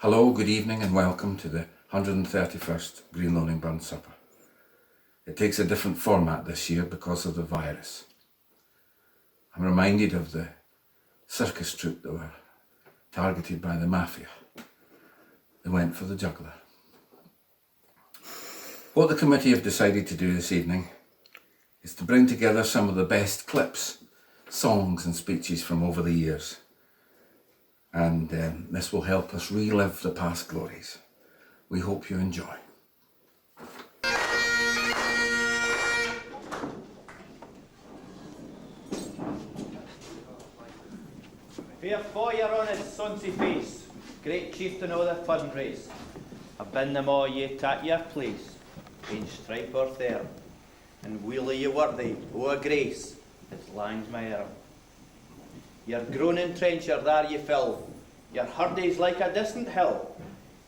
Hello, good evening and welcome to the 131st Green Loaning Burn Supper. It takes a different format this year because of the virus. I'm reminded of the circus troupe that were targeted by the mafia. They went for the juggler. What the committee have decided to do this evening is to bring together some of the best clips, songs and speeches from over the years. And this will help us relive the past glories. We hope you enjoy. Fair fire on his sonsy face, great chieftain o' the fundraise. I've been them all ye tak your place, in stripe or therm, and wheelie ye worthy o' a grace, as lang's my arm. Your groaning trencher there ye fill, your hurdies like a distant hill,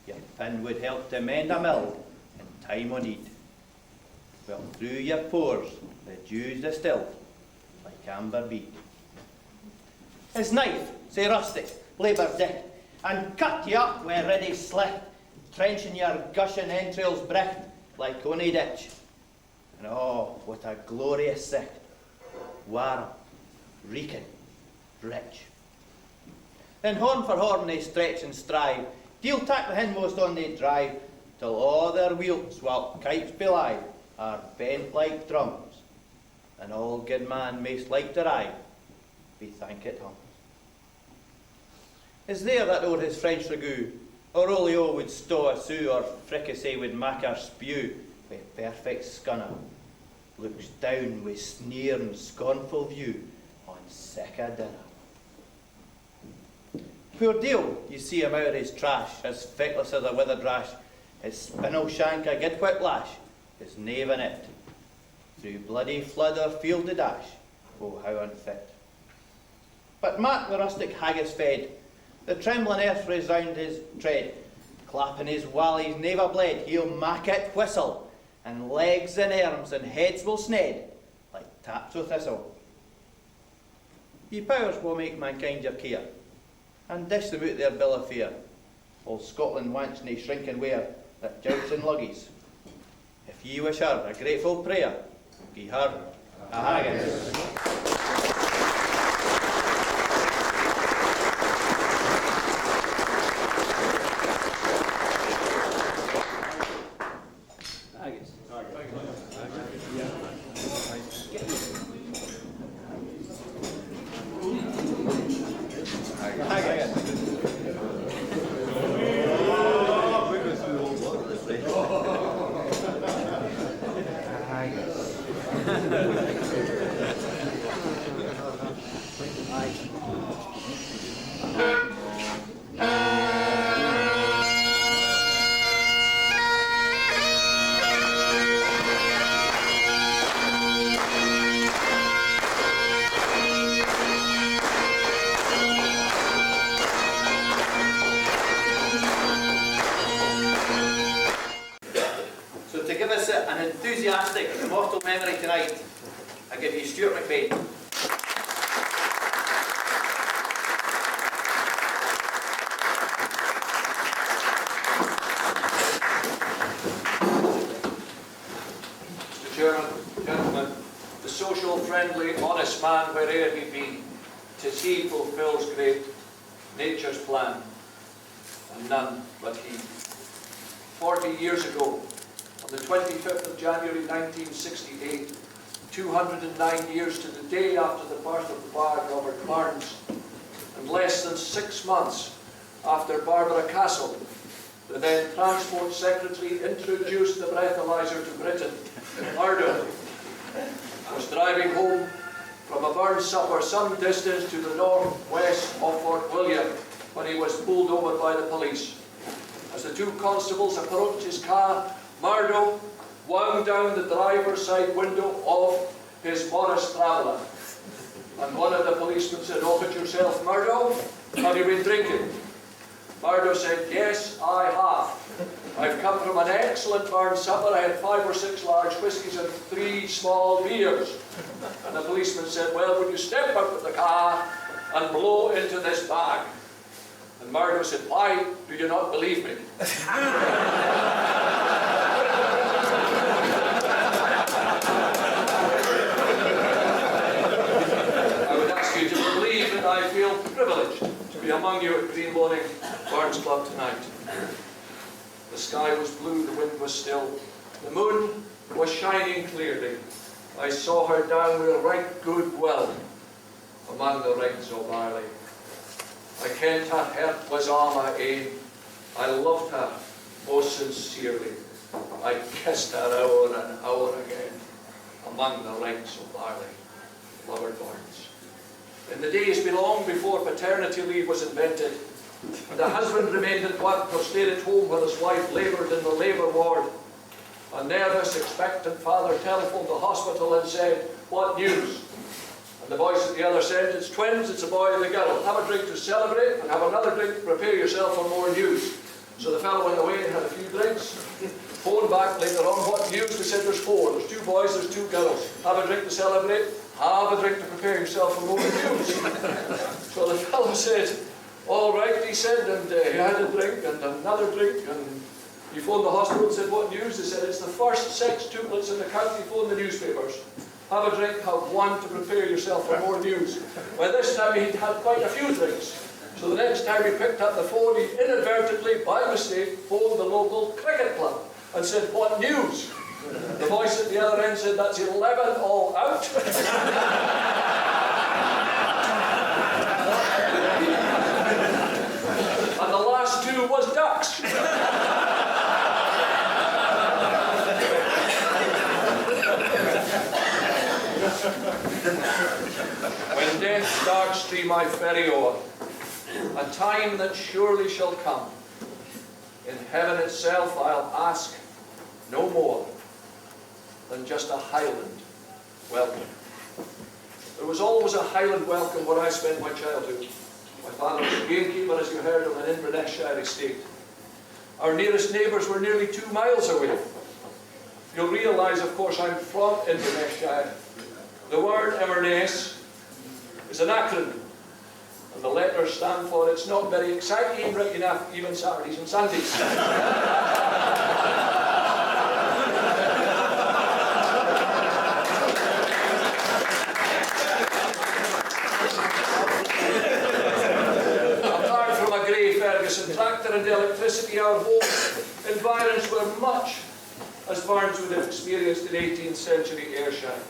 your fin would help to mend a mill in time o' need. Well, through your pores the dews distill, like amber bead. His knife, say rusty, labour dick, and cut ye up where ready slit, trenching your gushing entrails bricht, like ony ditch. And oh, what a glorious sight, warm, reeking, rich. Then horn for horn they stretch and strive, deal tack the hindmost on they drive, till all their wheels, while kites belie, are bent like drums, and all good man mayst like to ride, be thank it hums. Is there that o'er his French ragout, or olio would stow a sou, or fricassee would mak her spew, with perfect scunner, looks down with sneer and scornful view on sic a dinner. Poor deal, you see him out his trash, as feckless as a withered rash, his spinel shank a good whiplash, his knave in it, through bloody flood or field to dash, oh how unfit. But Matt the rustic haggis fed, the trembling earth resound his tread, clapping his wallies never bled, he'll mak it whistle, and legs and arms and heads will sned, like taps o' thistle. Ye powers will make mankind your care, and dish them out their bill of fare. All Scotland wants nae shrinking wear, that jouts and luggies. If ye wish her a grateful prayer, gie her a haggis. An enthusiastic, immortal memory tonight, I give you Stuart McBain. Mr. Chairman, gentlemen, the social, friendly, honest man where'er he be, 'tis he fulfills great nature's plan, and none but he. 40 years ago, on the 25th of January 1968, 209 years to the day after the birth of the bard Robert Burns, and less than 6 months after Barbara Castle, the then Transport Secretary, introduced the breathalyzer to Britain, Murdo was driving home from a burn supper some distance to the northwest of Fort William when he was pulled over by the police. As the two constables approached his car, Murdo wound down the driver's side window of his Morris Traveller. And one of the policemen said, "Off it yourself, Murdo. Have you been drinking?" Murdo said, "Yes, I have. I've come from an excellent burn supper. I had 5 or 6 large whiskies and 3 small beers." And the policeman said, "Well, would you step out of the car and blow into this bag?" And Margot said, "Why do you not believe me?" I would ask you to believe that I feel privileged to be among you at Green Loaning Barns Club tonight. The sky was blue, the wind was still, the moon was shining clearly. I saw her down with a right good well among the rings of Ireland. I kent her heart was all my ain. I loved her most sincerely. I kissed her hour and hour again among the rings of Ireland. Lover Barnes. In the days long before paternity leave was invented, and the husband remained at work or stayed at home while his wife laboured in the labour ward, a nervous, expectant father telephoned the hospital and said, "What news?" And the voice at the other said, "It's twins, it's a boy and a girl. Have a drink to celebrate and have another drink to prepare yourself for more news." So the fellow went away and had a few drinks. Phoned back later on, "What news?" They said, "There's four. There's 2 boys, there's 2 girls. Have a drink to celebrate. Have a drink to prepare yourself for more news." So the fellow said, "All right," he said, and he had a drink and another drink, and he phoned the hospital and said, "What news?" They said, "It's the first 6 tuplets in the county." Phone the newspapers. Have a drink, have one to prepare yourself for more news. Well, this time he'd had quite a few drinks. So the next time he picked up the phone, he inadvertently, by mistake, phoned the local cricket club and said, "What news?" The voice at the other end said, "That's 11 all out." And the last 2 was ducks. When death's dark stream I ferry o'er, a time that surely shall come, in heaven itself I'll ask no more than just a Highland welcome. There was always a Highland welcome where I spent my childhood. My father was a gamekeeper, as you heard, of an Inverness-shire estate. Our nearest neighbours were nearly 2 miles away. You'll realise, of course, I'm from Inverness-shire. The word Inverness is an acronym, and the letters stand for "It's not very exciting right enough, even Saturdays and Sundays." Apart from a grey Ferguson tractor and electricity, our home environs were much as Barnes would have experienced in 18th century Ayrshire.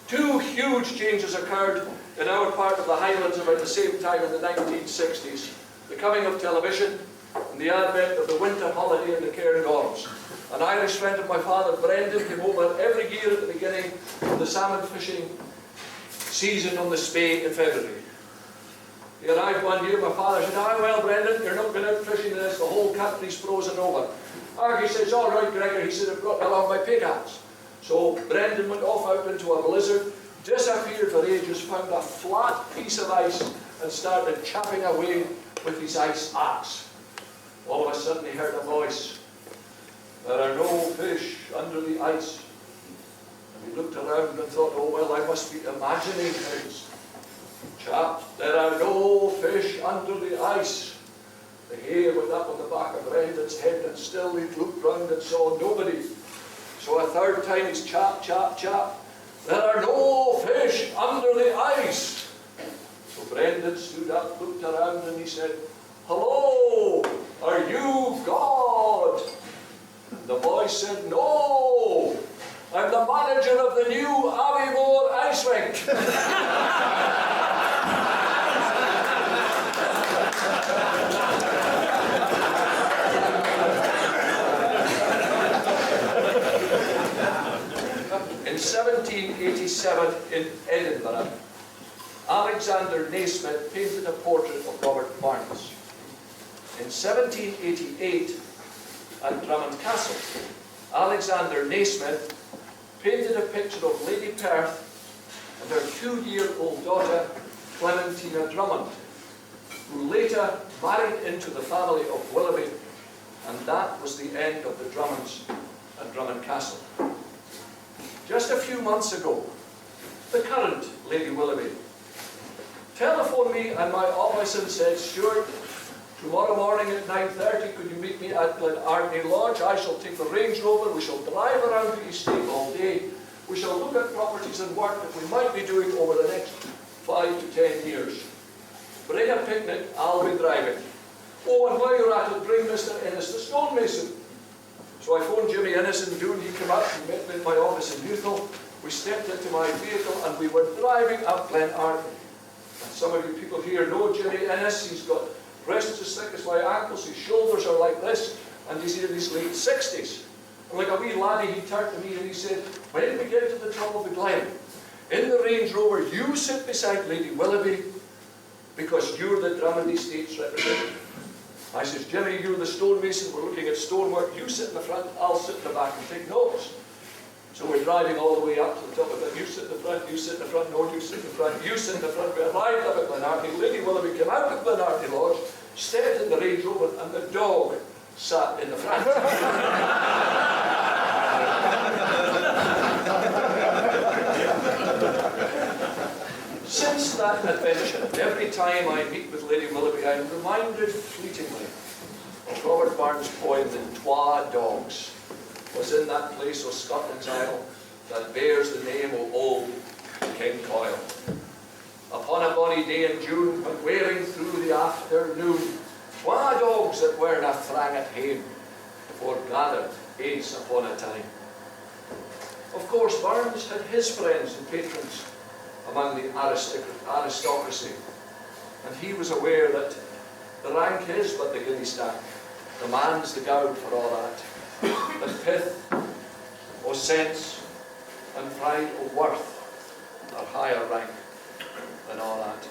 2 huge changes occurred in our part of the Highlands about the same time in the 1960s. The coming of television and the advent of the winter holiday in the Cairngorms. An Irish friend of my father, Brendan, came over every year at the beginning of the salmon fishing season on the Spey in February. He arrived one year, my father said, "Ah, well, Brendan, you're not going out fishing in this, the whole country's frozen over." He says, "All right, Gregor," he said, "I've got along my pickaxe." So Brendan went off out into a blizzard, disappeared for ages, found a flat piece of ice and started chopping away with his ice axe. All of a sudden he heard a voice, "There are no fish under the ice." And he looked around and thought, "Oh well, I must be imagining things." "Chap, there are no fish under the ice." The hair went up on the back of Brendan's head, and still he looked round and saw nobody. So a third time he's "Chap, chap, chap, there are no fish under the ice." So Brendan stood up, looked around, and he said, "Hello, are you God?" And the voice said, "No, I'm the manager of the new Aviemore Ice Rink." In 1787 in Edinburgh, Alexander Naismith painted a portrait of Robert Barnes. In 1788 at Drummond Castle, Alexander Naismith painted a picture of Lady Perth and her 2-year-old daughter Clementina Drummond, who later married into the family of Willoughby, and that was the end of the Drummonds at Drummond Castle. Just a few months ago, the current Lady Willoughby telephoned me in my office and said, "Stuart, Tomorrow morning at 9:30, could you meet me at Glenartney Lodge? I shall take the Range Rover. We shall drive around the estate all day. We shall look at properties and work that we might be doing over the next 5 to 10 years. Bring a picnic, I'll be driving. Oh, and while you're at it, bring Mr. Ennis, the stonemason. So I phoned Jimmy Ennis in June. He came up and met me at my office in Newthall. We stepped into my vehicle and we were driving up Glenartney. And some of you people here know Jimmy Ennis. He's got breasts as thick as my ankles, his shoulders are like this, and he's in his late 60s. And like a wee laddie, he turned to me and he said, when we get to the top of the Glen, in the Range Rover, you sit beside Lady Willoughby, because you're the Drummond Estates representative. I says, Jimmy, you're the stonemason, we're looking at stonework, you sit in the front, I'll sit in the back and take notes. So we're driving all the way up to the top of it. You sit in the front, you sit in the front, no, you sit in the front, you sit in the front. We arrived up at Glenartney. Lady Willoughby came out of Glenartney Lodge, stepped in the Range Rover, and the dog sat in the front. Since that adventure, every time I meet with Lady Willoughby, I'm reminded fleetingly of Robert Barnes' poem, The Twa Dogs, was in that place of Scotland's Isle that bears the name of old King Coyle. Upon a bonny day in June, when wearing through the afternoon, twa dogs that were na thrang at hame, foregathered ace upon a time. Of course, Barnes had his friends and patrons among the aristocracy, and he was aware that the rank is but the guinea stack, the man's the gowd for all that. The pith, or sense, and pride of worth are higher rank than all that.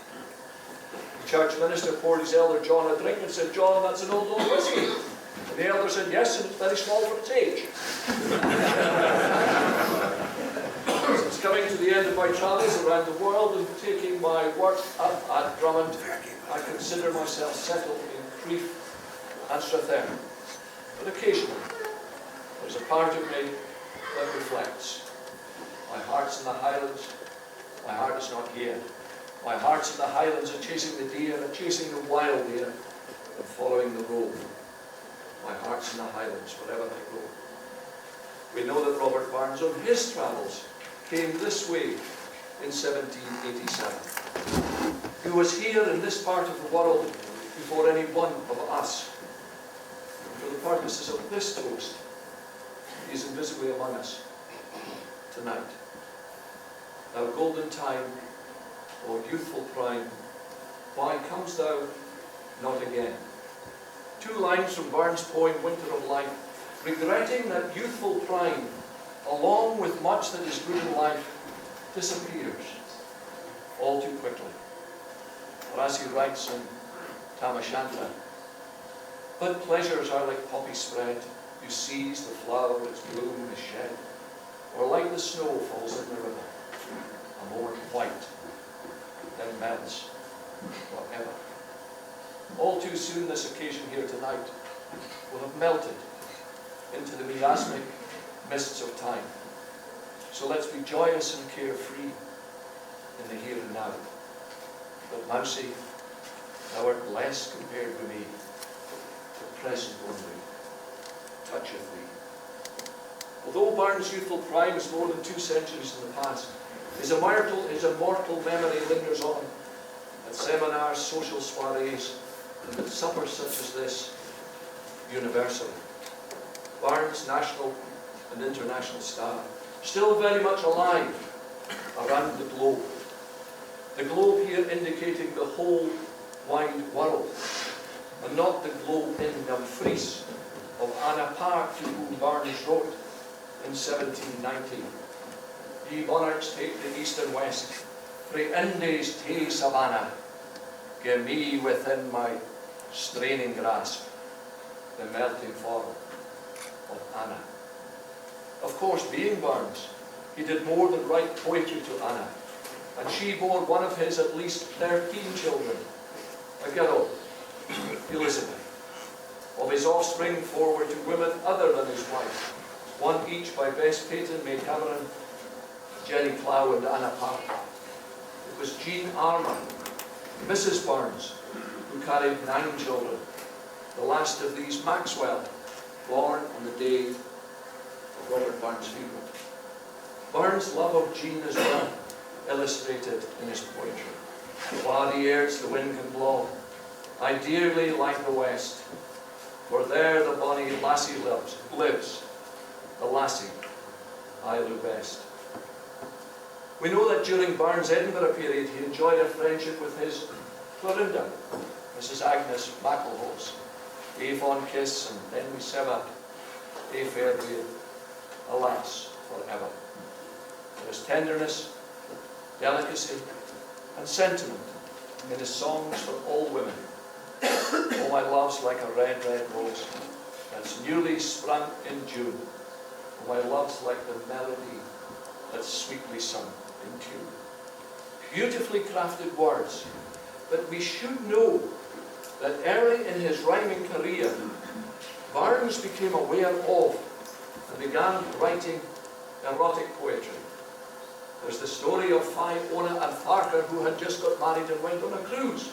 The church minister poured his elder John a drink and said, John, that's an old whiskey. And the elder said, yes, and it's very small for its age. Since coming to the end of my travels around the world and taking my work up at Drummond, I consider myself settled in Crieff and Strathearn. But occasionally, there's a part of me that reflects. My heart's in the Highlands, my heart is not here. My heart's in the Highlands, a chasing the deer, a chasing the wild deer, and following the road. My heart's in the Highlands, wherever they go. We know that Robert Barnes, on his travels, came this way in 1787. He was here in this part of the world before any one of us. For the purposes of this toast, he is invisibly among us tonight. Thou golden time, O youthful prime, why comes thou not again? 2 lines from Barnes' poem, Winter of Life, regretting that youthful prime, along with much that is good in life, disappears all too quickly. Or as he writes in Tam O'Shanter, but pleasures are like poppy spread, you seize the flower, its bloom is shed, or like the snow falls in the river, a moment white, then melts forever. All too soon this occasion here tonight will have melted into the miasmic mists of time. So let's be joyous and carefree in the here and now. But Mousy, thou art less compared with me, the present only toucheth thee. Although Barnes' youthful prime is more than 2 centuries in the past, his immortal memory lingers on at seminars, social soirees, and at suppers such as this, universally. Barnes' national and international star, still very much alive around the globe. The globe here indicating the whole wide world, and not the globe in Dumfries of Anna Park, to whom Barnes wrote in 1790. Ye monarchs take the east and west, frae Indies tae Savannah, gie me within my straining grasp the melting fall of Anna. Of course, being Barnes, he did more than write poetry to Anna, and she bore one of his at least 13 children, a girl, Elizabeth. Of his offspring, 4 were to women other than his wife, one each by Bess Peyton, May Cameron, Jenny Clow, and Anna Park. It was Jean Armour, Mrs. Barnes, who carried 9 children, the last of these Maxwell, born on the day of Robert Burns' funeral. Burns' love of Jean is well illustrated in his poetry. Far the airs the wind can blow, I dearly like the west, for there the bonny lassie lives, the lassie I love best. We know that during Burns' Edinburgh period he enjoyed a friendship with his Clorinda, Mrs. Agnes MacElhose. A fond kiss and then we sever, a farewell, alas, forever. There is tenderness, delicacy, and sentiment in his songs for all women. Oh, my love's like a red, red rose that's newly sprung in June. Oh, my love's like the melody that's sweetly sung in tune. Beautifully crafted words, but we should know that early in his rhyming career, Burns became aware of and began writing erotic poetry. There's the story of Fiona and Farquhar, who had just got married and went on a cruise.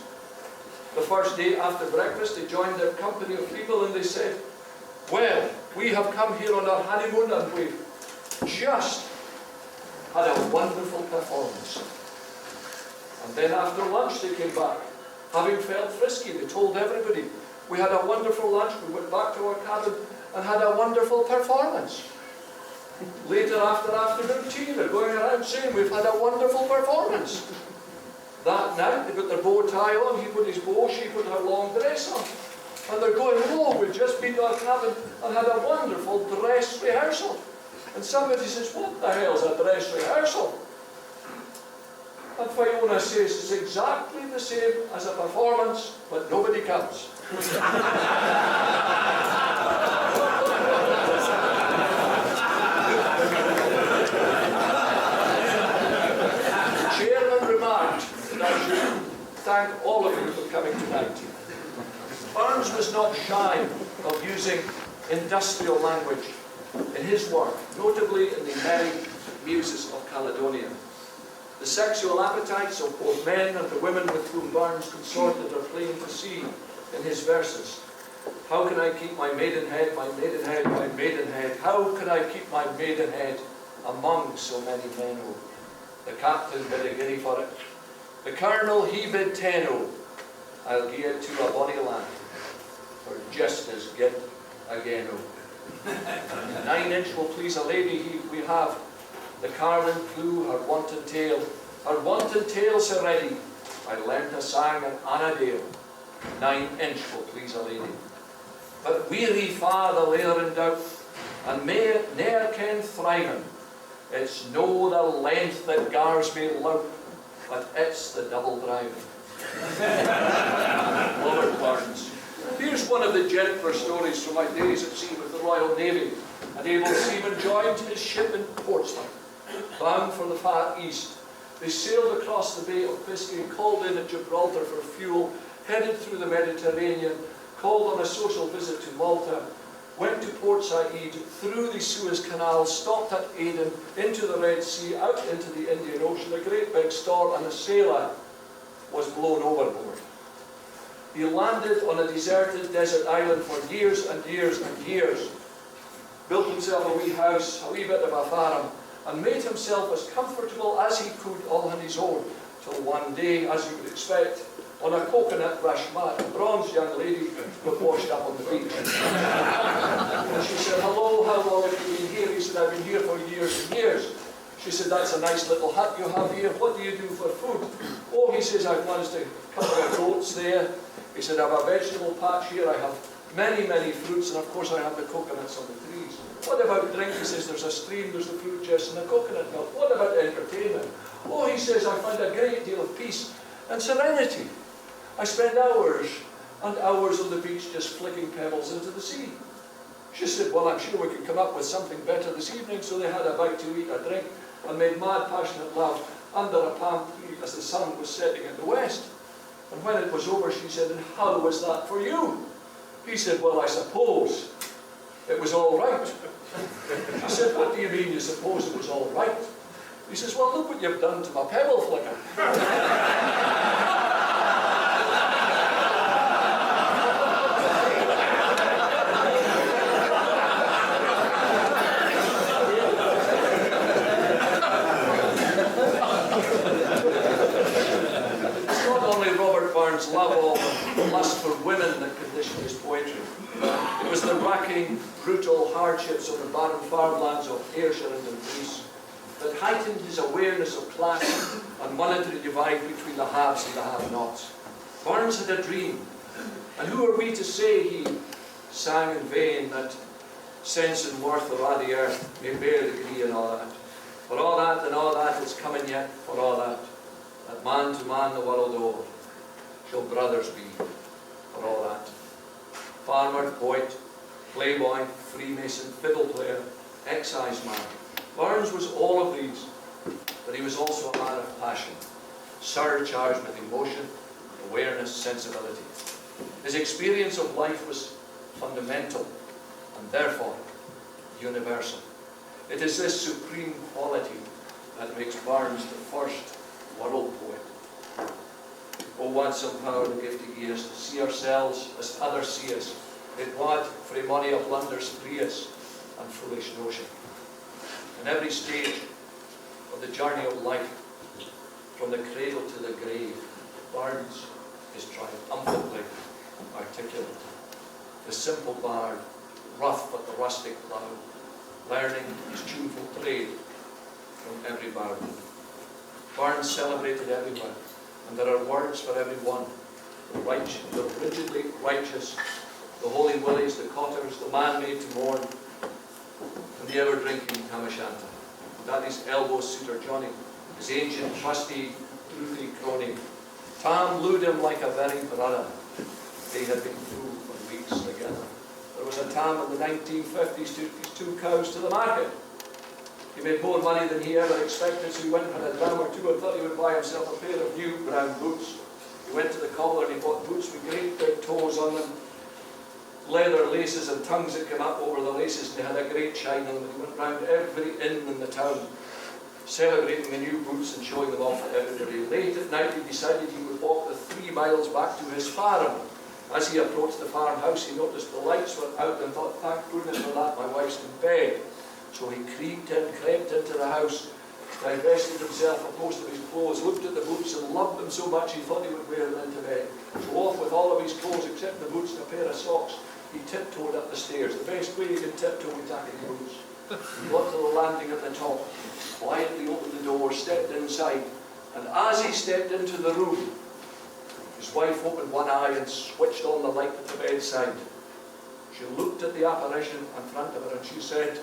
The first day after breakfast, they joined their company of people and they said, well, we have come here on our honeymoon and we've just had a wonderful performance. And then after lunch they came back, having felt frisky. They told everybody, we had a wonderful lunch, we went back to our cabin and had a wonderful performance. Later after afternoon tea, they're going around saying, we've had a wonderful performance. That night, they put their bow tie on, he put his bow, she put her long dress on. And they're going, oh, we've just been to our cabin and had a wonderful dress rehearsal. And somebody says, what the hell's a dress rehearsal? And Fiona says, it's exactly the same as a performance, but nobody comes. I should thank all of you for coming tonight. Burns was not shy of using industrial language in his work, notably in the Merry Muses of Caledonia. The sexual appetites of both men and the women with whom Burns consorted are plain to see in his verses. How can I keep my maidenhead, my maidenhead, my maidenhead? How can I keep my maidenhead among so many men? Oh, the captain bid a guinea for it. The colonel, he bid 10 o. I'll gie it to a bonny land, for just as good again o. 9-inch will please a lady, we have. The carlin flew her wanton tail so ready. I learnt a sang in Annadale. 9-inch will please a lady. But weary far the lair in doubt, and ne'er ken thriving. It's no the length that gars me lout, but it's the double driving. Robert Burns. Here's one of the gentler stories from my days at sea with the Royal Navy. An able seaman joined his ship in Portsmouth, bound for the Far East. They sailed across the Bay of Biscay, called in at Gibraltar for fuel, headed through the Mediterranean, called on a social visit to Malta, went to Port Said, through the Suez Canal, stopped at Aden, into the Red Sea, out into the Indian Ocean, a great big storm, and a sailor was blown overboard. He landed on a deserted desert island for years and years and years, built himself a wee house, a wee bit of a farm, and made himself as comfortable as he could all on his own, till one day, as you would expect, on a coconut brush mat, a bronzed young lady got washed up on the beach. And she said, hello, how long have you been here? He said, I've been here for years and years. She said, that's a nice little hut you have here. What do you do for food? Oh, he says, I've managed a couple of goats there. He said, I have a vegetable patch here. I have many, many fruits. And of course, I have the coconuts on the trees. What about drink? He says, there's a stream, there's the fruit juice and the coconut milk. What about entertainment? Oh, he says, I find a great deal of peace and serenity. I spend hours and hours on the beach just flicking pebbles into the sea. She said, well, I'm sure we could come up with something better this evening. So they had a bite to eat, a drink, and made mad, passionate love under a palm tree as the sun was setting in the west. And when it was over, she said, and how was that for you? He said, well, I suppose it was all right. She said, what do you mean you suppose it was all right? He says, well, look what you've done to my pebble flicker. was the racking, brutal hardships of the barren farmlands of Ayrshire and Dumfries that heightened his awareness of class and monetary divide between the haves and the have-nots. Barnes had a dream, and who are we to say he sang in vain that sense and worth of all the earth may bear degree and all that. For all that and all that is coming yet, for all that man to man the world over shall brothers be, for all that. Farmer, poet, playboy, freemason, fiddle player, excise man. Barnes was all of these, but he was also a man of passion, surcharged with emotion, awareness, sensibility. His experience of life was fundamental and therefore universal. It is this supreme quality that makes Barnes the first world poet. Oh, what some power the gift he gives to see ourselves as others see us, in what frae mony a blunders free us and foolish notion. In every stage of the journey of life, from the cradle to the grave, Barnes is triumphantly articulate. The simple bard, rough but the rustic plough, learning his tuneful trade from every barrow. Barnes celebrated everywhere, and there are words for every one. The righteous, the rigidly righteous, the holy willies, the cotters, the man made to mourn, and the ever-drinking tam o'shanter. Daddy's elbow suitor Johnny, his ancient trusty, truthy crony. Tam looed him like a very brother. They had been through for weeks together. There was a Tam in the 1950s took his 2 cows to the market. He made more money than he ever expected, so he went for a dram or two and thought he would buy himself a pair of new brown boots. He went to the cobbler and he bought boots with great big toes on them, leather laces and tongues that came up over the laces, and they had a great shine on them. He went round every inn in the town, celebrating the new boots and showing them off to everybody. Late at night he decided he would walk the 3 miles back to his farm. As he approached the farmhouse, he noticed the lights were out and thought, thank goodness for that, my wife's in bed. So he crept into the house, divested himself of most of his clothes, looked at the boots and loved them so much he thought he would wear them into bed. So off with all of his clothes except the boots and a pair of socks, he tiptoed up the stairs. The best way you can tiptoe with tacky boots. He got to the landing at the top, quietly opened the door, stepped inside, and as he stepped into the room, his wife opened one eye and switched on the light at the bedside. She looked at the apparition in front of her and she said,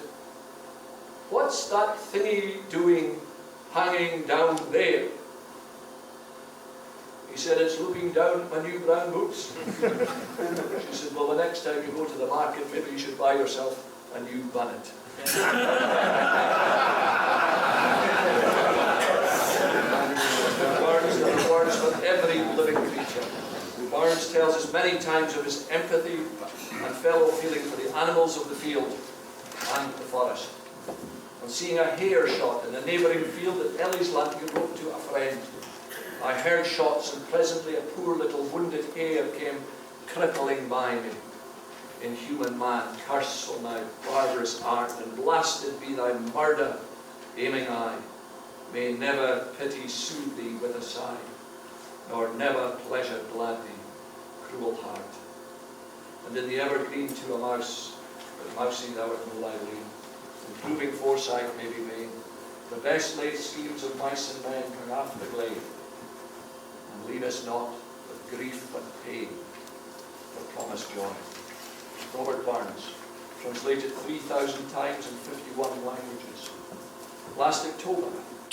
"What's that thingy doing hanging down there?" He said, "It's looking down at my new brown boots." She said, "Well, the next time you go to the market, maybe you should buy yourself a new bonnet." Barnes had words for every living creature. Barnes tells us many times of his empathy and fellow feeling for the animals of the field and the forest. On seeing a hare shot in a neighbouring field at Ellisland, he wrote to a friend, "I heard shots and presently a poor little wounded hare came crippling by me. Inhuman man, curse on thy barbarous art, and blasted be thy murder, aiming eye. May never pity soothe thee with a sigh, nor never pleasure glad thee, cruel heart. And in the evergreen to a mouse, but mousy thou art no thy lane. Improving foresight may be vain. The best laid schemes of mice and men hang after the glade, and lead us not with grief but pain, for promised joy." Robert Barnes, translated 3,000 times in 51 languages. Last October,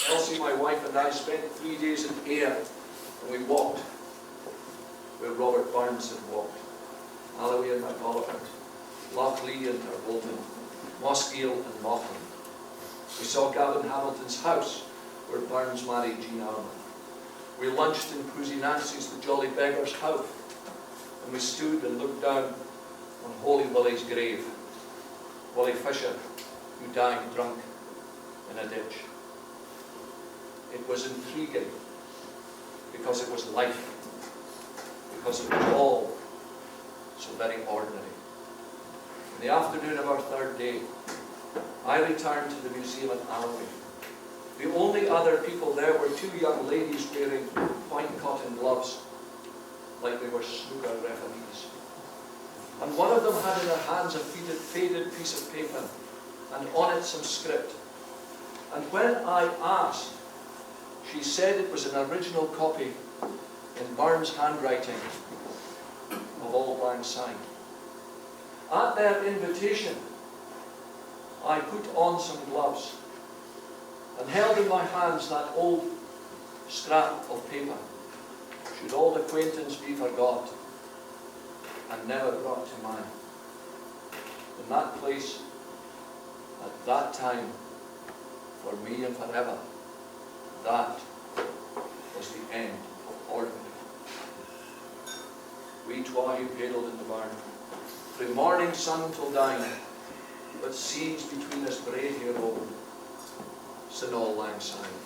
Elsie, my wife, and I spent 3 days in Ayr, and we walked where Robert Barnes had walked. Alloway and McOliphant, Lochlee and Tarbolton, Mosgiel and Maugham. We saw Gavin Hamilton's house, where Barnes married Jean Armour. We lunched in Cruzy Nancy's The Jolly Beggar's House, and we stood and looked down on Holy Willie's grave, Willie Fisher, who died drunk in a ditch. It was intriguing because it was life, because it was all so very ordinary. In the afternoon of our 3rd day, I returned to the museum at Alloway. The only other people there were 2 young ladies wearing white cotton gloves, like they were snooker referees. and one of them had in her hands a faded piece of paper, and on it some script. And when I asked, she said it was an original copy in Burns' handwriting of Auld Lang Syne. At their invitation, I put on some gloves and held in my hands that old scrap of paper. Should old acquaintance be forgot and never brought to mind. In that place, at that time, for me and forever, that was the end of ordinary. We twa who paddled in the barn, from morning sun till dine, but seas between us braid here old, sin Auld Lang Syne.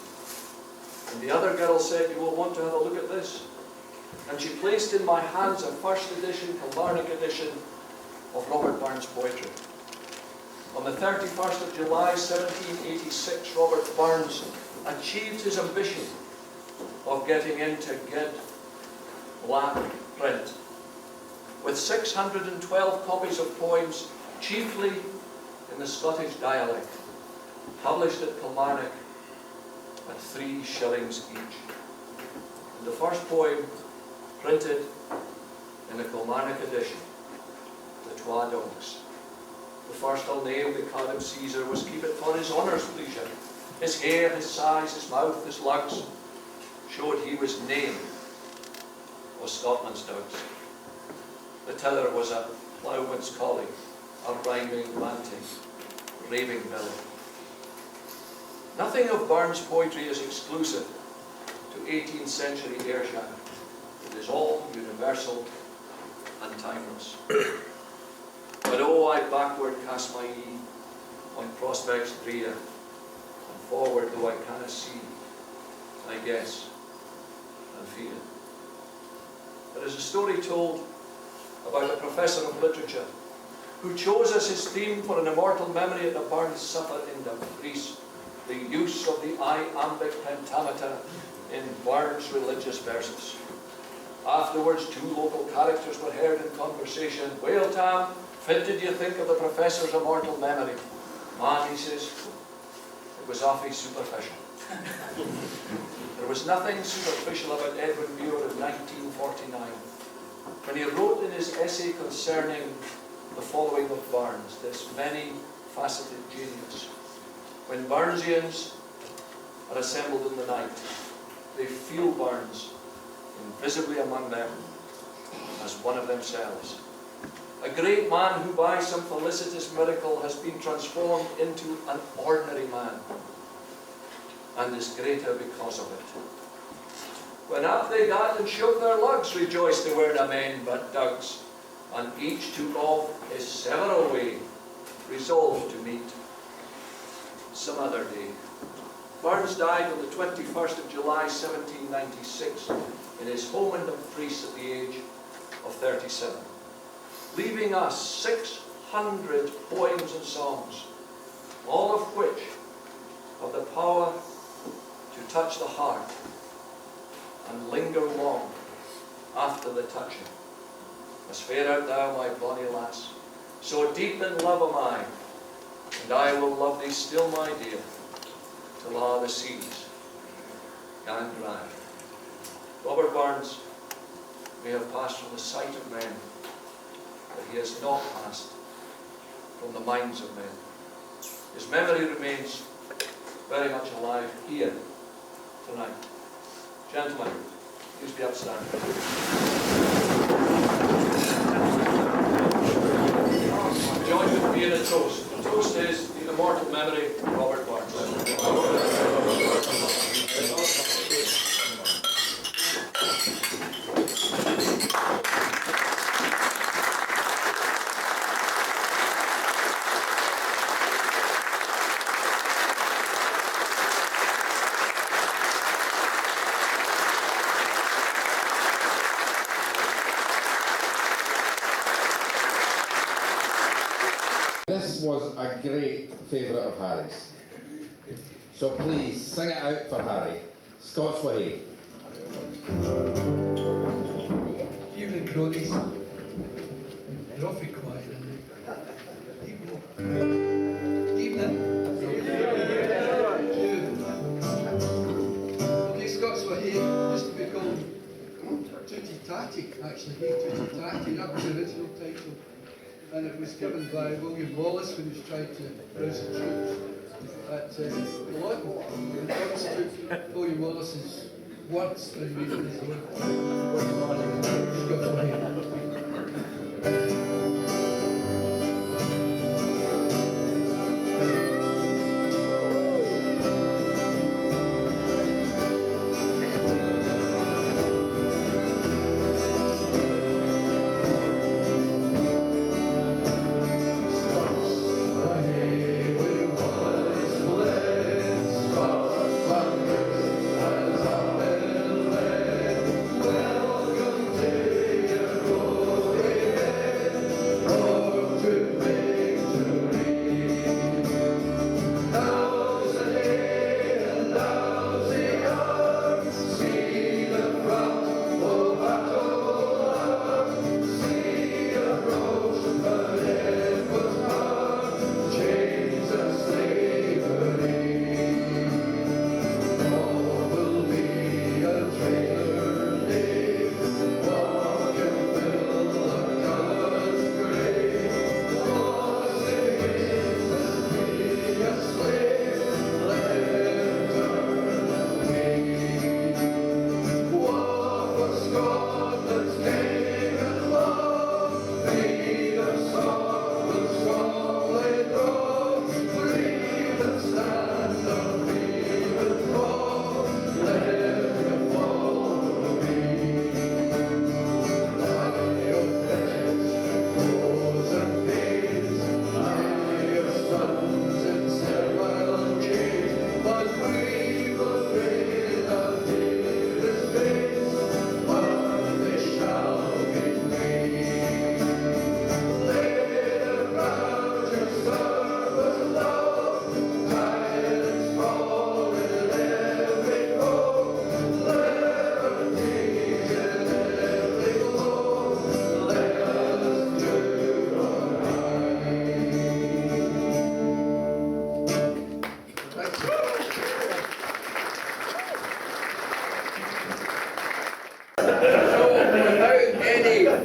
And the other girl said, you will want to have a look at this. And she placed in my hands a first edition, Kilmarnock edition, of Robert Burns' poetry. On the 31st of July 1786, Robert Burns achieved his ambition of getting into good black print, with 612 copies of poems, chiefly in the Scottish dialect, published at Kilmarnock at 3 shillings each. And the first poem printed in the Kilmarnock edition, The Twa Dogs. The first I'll name that called him Caesar was keep it for his honour's pleasure. His hair, his size, his mouth, his lugs showed he was named of Scotland's dogs. The tiller was a ploughman's collie, a rhyming, ranting, raving billy. Nothing of Burns' poetry is exclusive to 18th century Ayrshire. It is all universal and timeless. But oh, I backward cast my ee on prospects drear, and forward though I cannot see, I guess and feel. There is a story told about a professor of literature who chose as his theme for an immortal memory at the Burns Supper in Dumfries the use of the iambic pentameter in Burns' religious verses. Afterwards, 2 local characters were heard in conversation. Well, Tam, what did you think of the professor's immortal memory? Man, he says, it was awfully superficial. There was nothing superficial about Edwin Muir in 1949, when he wrote in his essay concerning the following of Burns, this many-faceted genius. When Burnsians are assembled in the night, they feel Burns invisibly among them as one of themselves. A great man who by some felicitous miracle has been transformed into an ordinary man, and is greater because of it. When up they got and shook their lugs, rejoiced they were na men but dogs, and each took off his several way, resolved to meet some other day. Burns died on the 21st of July 1796 in his home in Dumfries at the age of 37, leaving us 600 poems and songs, all of which have the power to touch the heart and linger long after the touching. As fair art thou, my bonny lass, so deep in love am I, and I will love thee still, my dear, till all the seas can dry. Robert Burns may have passed from the sight of men, but he has not passed from the minds of men. His memory remains very much alive here tonight. Gentlemen, please be upstanding. Join with me in a toast. The toast is the immortal memory of Robert Burns. This was a great favourite of Harry's. So please, sing it out for Harry. Scots Way. Evening, cronies. They're awfully quiet, aren't they? Evening. Okay, Scots were here, used to be called Tootie Tatty, actually, Hey Tootie Tatty, that was the original title. And it was given by William Wallace when he was trying to rouse the troops at Culloden. And Scots took William Wallace's words and made it his own. Scots were here.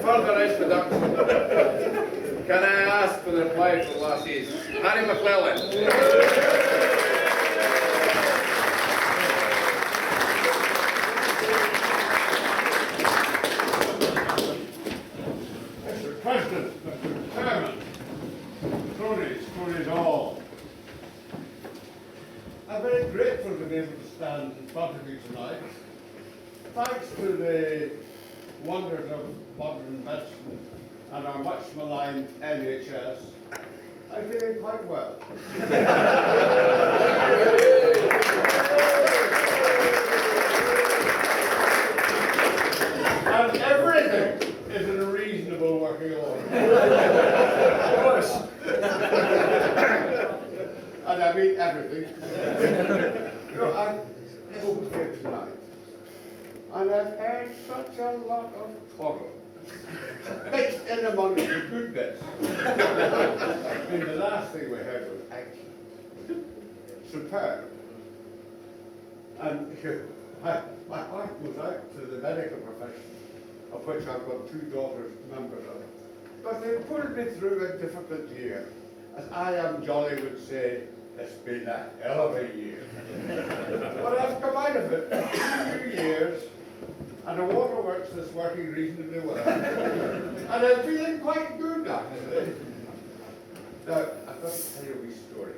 Further introduction. Can I ask for the reply for the lassies? Harry McClellan. Mr. President, Mr. Chairman, cronies all. I'm very grateful to be able to stand in front of you tonight. Thanks to the wonders of modern medicine and our much maligned NHS, I'm feeling quite well. And everything is in a reasonable working order. Of course. And I mean everything. I'm home here tonight. And I've heard such a lot of horror. Mixed in among the good bits. I mean, the last thing we heard was actually superb. And my heart goes out to the medical profession, of which I've got two daughters members of. But they pulled me through a difficult year. As I Am Jolly would say, it's been a hell of a year. But I've come out of it 2 years, and the waterworks is working reasonably well. And I'm feeling quite good, actually. Now, I've got to tell you a wee story.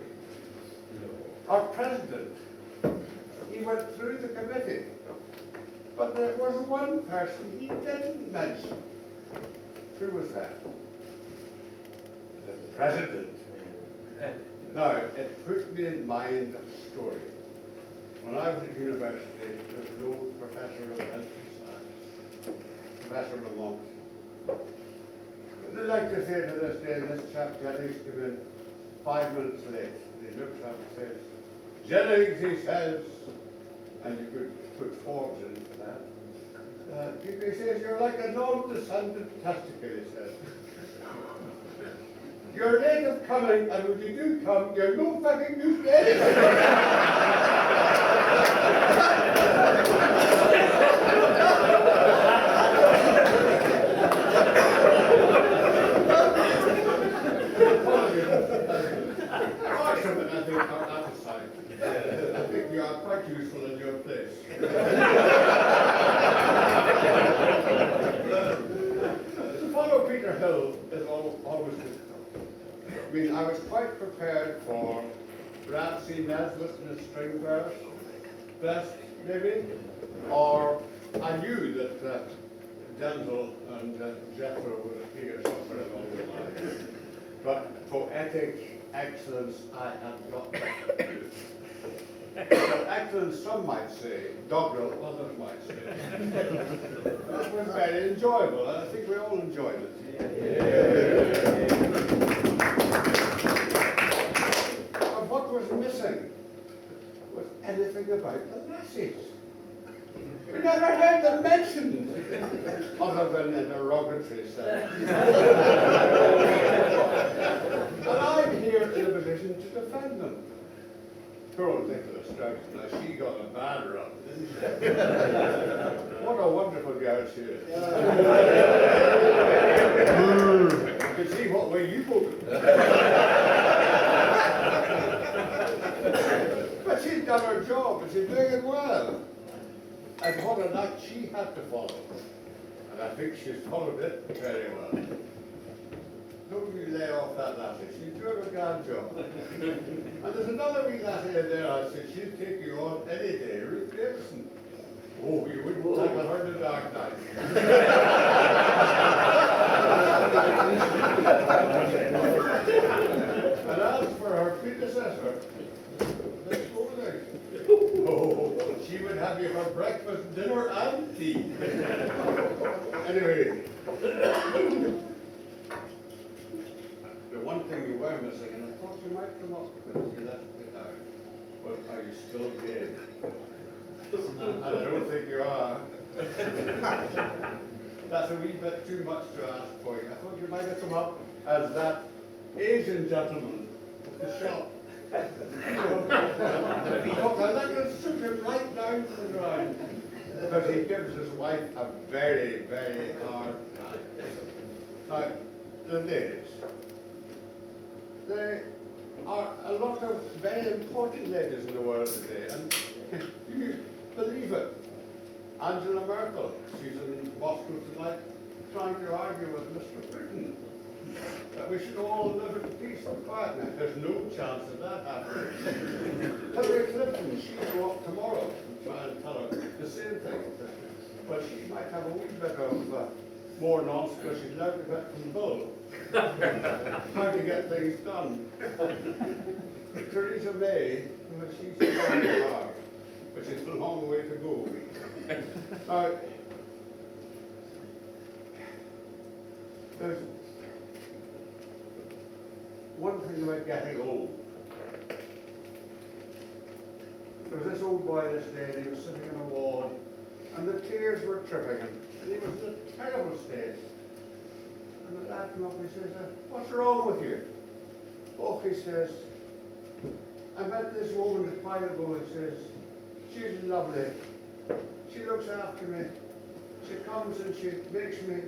Our president, he went through the committee, but there was one person he didn't mention. Who was that? The president. Now, it put me in mind of a story. When I was at university, there was an old professor of elementary science, Professor Lamont. I'd like to say to this day, this chap Jennings came in 5 minutes late. And he looks up and says, Jennings, he says, and you could put forms in for that. He says, you're like a non-descendant testicle, he says. You're late of coming, and when you do come, you're no fucking use to anything. I think you are quite useful in your place. To follow Peter Hill is always difficult. I mean, I was quite prepared for Ramsay Nesbitt and his string best, maybe, or I knew that Denzel and Jethro would appear somewhere along the line. But poetic excellence, I have not. Excellence, some might say, doggerel, others might say. That was very enjoyable, and I think we all enjoyed it. And what was missing was anything about the message. We never heard them mentioned, other than in a derogatory sense. And I'm here in a position to defend them. Poor old Nicola Sturgeon, now she got a bad run, didn't she? What a wonderful girl she is. You can see what way you voted. But she's done her job, and she's doing it well. And what a night she had to follow. And I think she's followed it very well. Don't you lay off that lassie, she's doing a grand job. And there's another wee lassie in there, I said, she'll take you on any day, Ruth Davison. Oh, you wouldn't tackle her in the dark night. And as for her predecessor, Miss Golding, oh, she would have you for breakfast, dinner, and tea. Anyway, the one thing you were missing, and I thought you might come up with it, you left it out, was, are you still gay? And I don't think you are. That's a wee bit too much to ask for you. I thought you might have come up as that Asian gentleman at the shop. That will suit him right down to the ground. Because he gives his wife a very, very hard time. Now, the ladies. There are a lot of very important ladies in the world today, and you believe it. Angela Merkel, she's in Moscow tonight, trying to argue with Mr. Putin that we should all live in peace and quiet. Now, there's no chance of that happening. Hillary Clinton, she'll go up tomorrow and try and tell her the same thing. But she might have a wee bit of more nonsense because she's learned a bit from Bull. How to get things done. Theresa May, she's trying hard, but she's a long way to go. Now, there's one thing about getting old. There was this old boy this day, and he was sitting in a ward, and the tears were tripping him, and he was in a terrible state. And the lad came up and he says, what's wrong with you? Oh, he says, I met this woman a while ago, he says, she's lovely. She looks after me. She comes and she makes me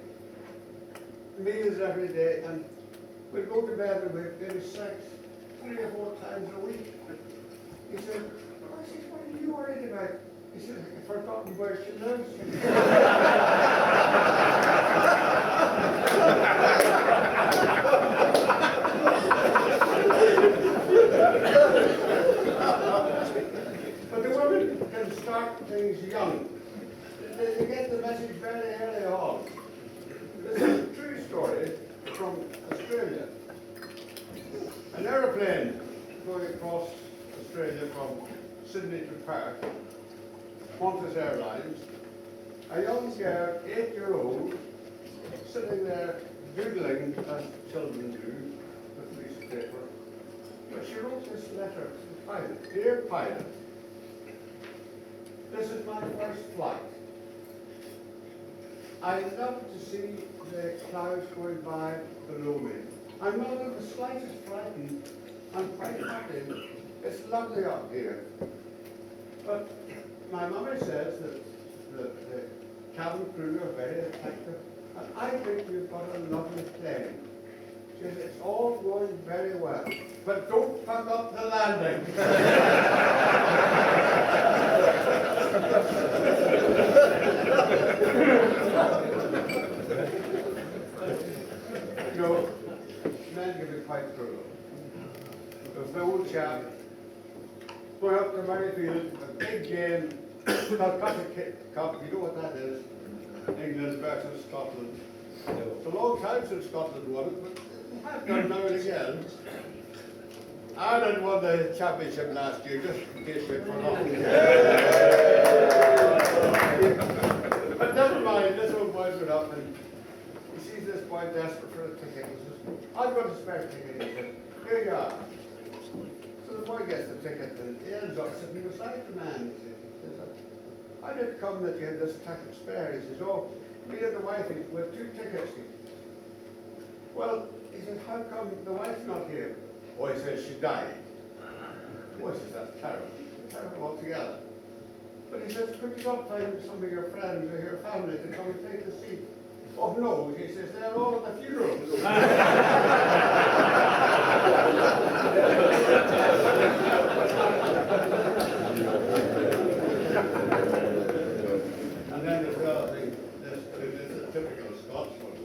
meals every day, and we go to bed and we maybe sex 3 or 4 times a week. He said, I said, what are you worried about? He said, I've forgotten where she lives. But the women can start things young. They get the message very early on. This is a true story from Australia. An aeroplane going across Australia from Sydney to Perth, Qantas Airlines, a young girl, 8-year-old, sitting there doodling as children do with a piece of paper. But she wrote this letter to the pilot. Dear pilot, this is my first flight. I love to see the clouds going by below me. I'm not in the slightest frightened. I'm quite happy. It's lovely up here. But my mummy says that the cabin crew are very attractive, and I think we've got a lovely plane. She says it's all going very well, but don't fuck up the landing. You know, men can be quite brutal. There's the old chap going up to Murrayfield, a big game, Calcutta Cup, you know what that is? England versus Scotland. It's a long time since Scotland won it, but they have done now and again. Ireland won the championship last year, just in case we'd forgotten. But never mind, this old boy went up and he sees this boy desperate for a ticket. He says, I've got a spare ticket. He said, here you are. So the boy gets the ticket and he ends up sitting beside the man. He says, I did come that you had this ticket spare. He says, oh, me and the wife with 2 tickets. Well, he said, how come the wife's not here? Oh, he says, she died. Oh, he says, that's terrible. Terrible altogether. But he says, could you not find some of your friends or your family to come and take the seat? Oh, no, he says, they're all at the funeral. And then there's the other thing, this is a typical Scots one.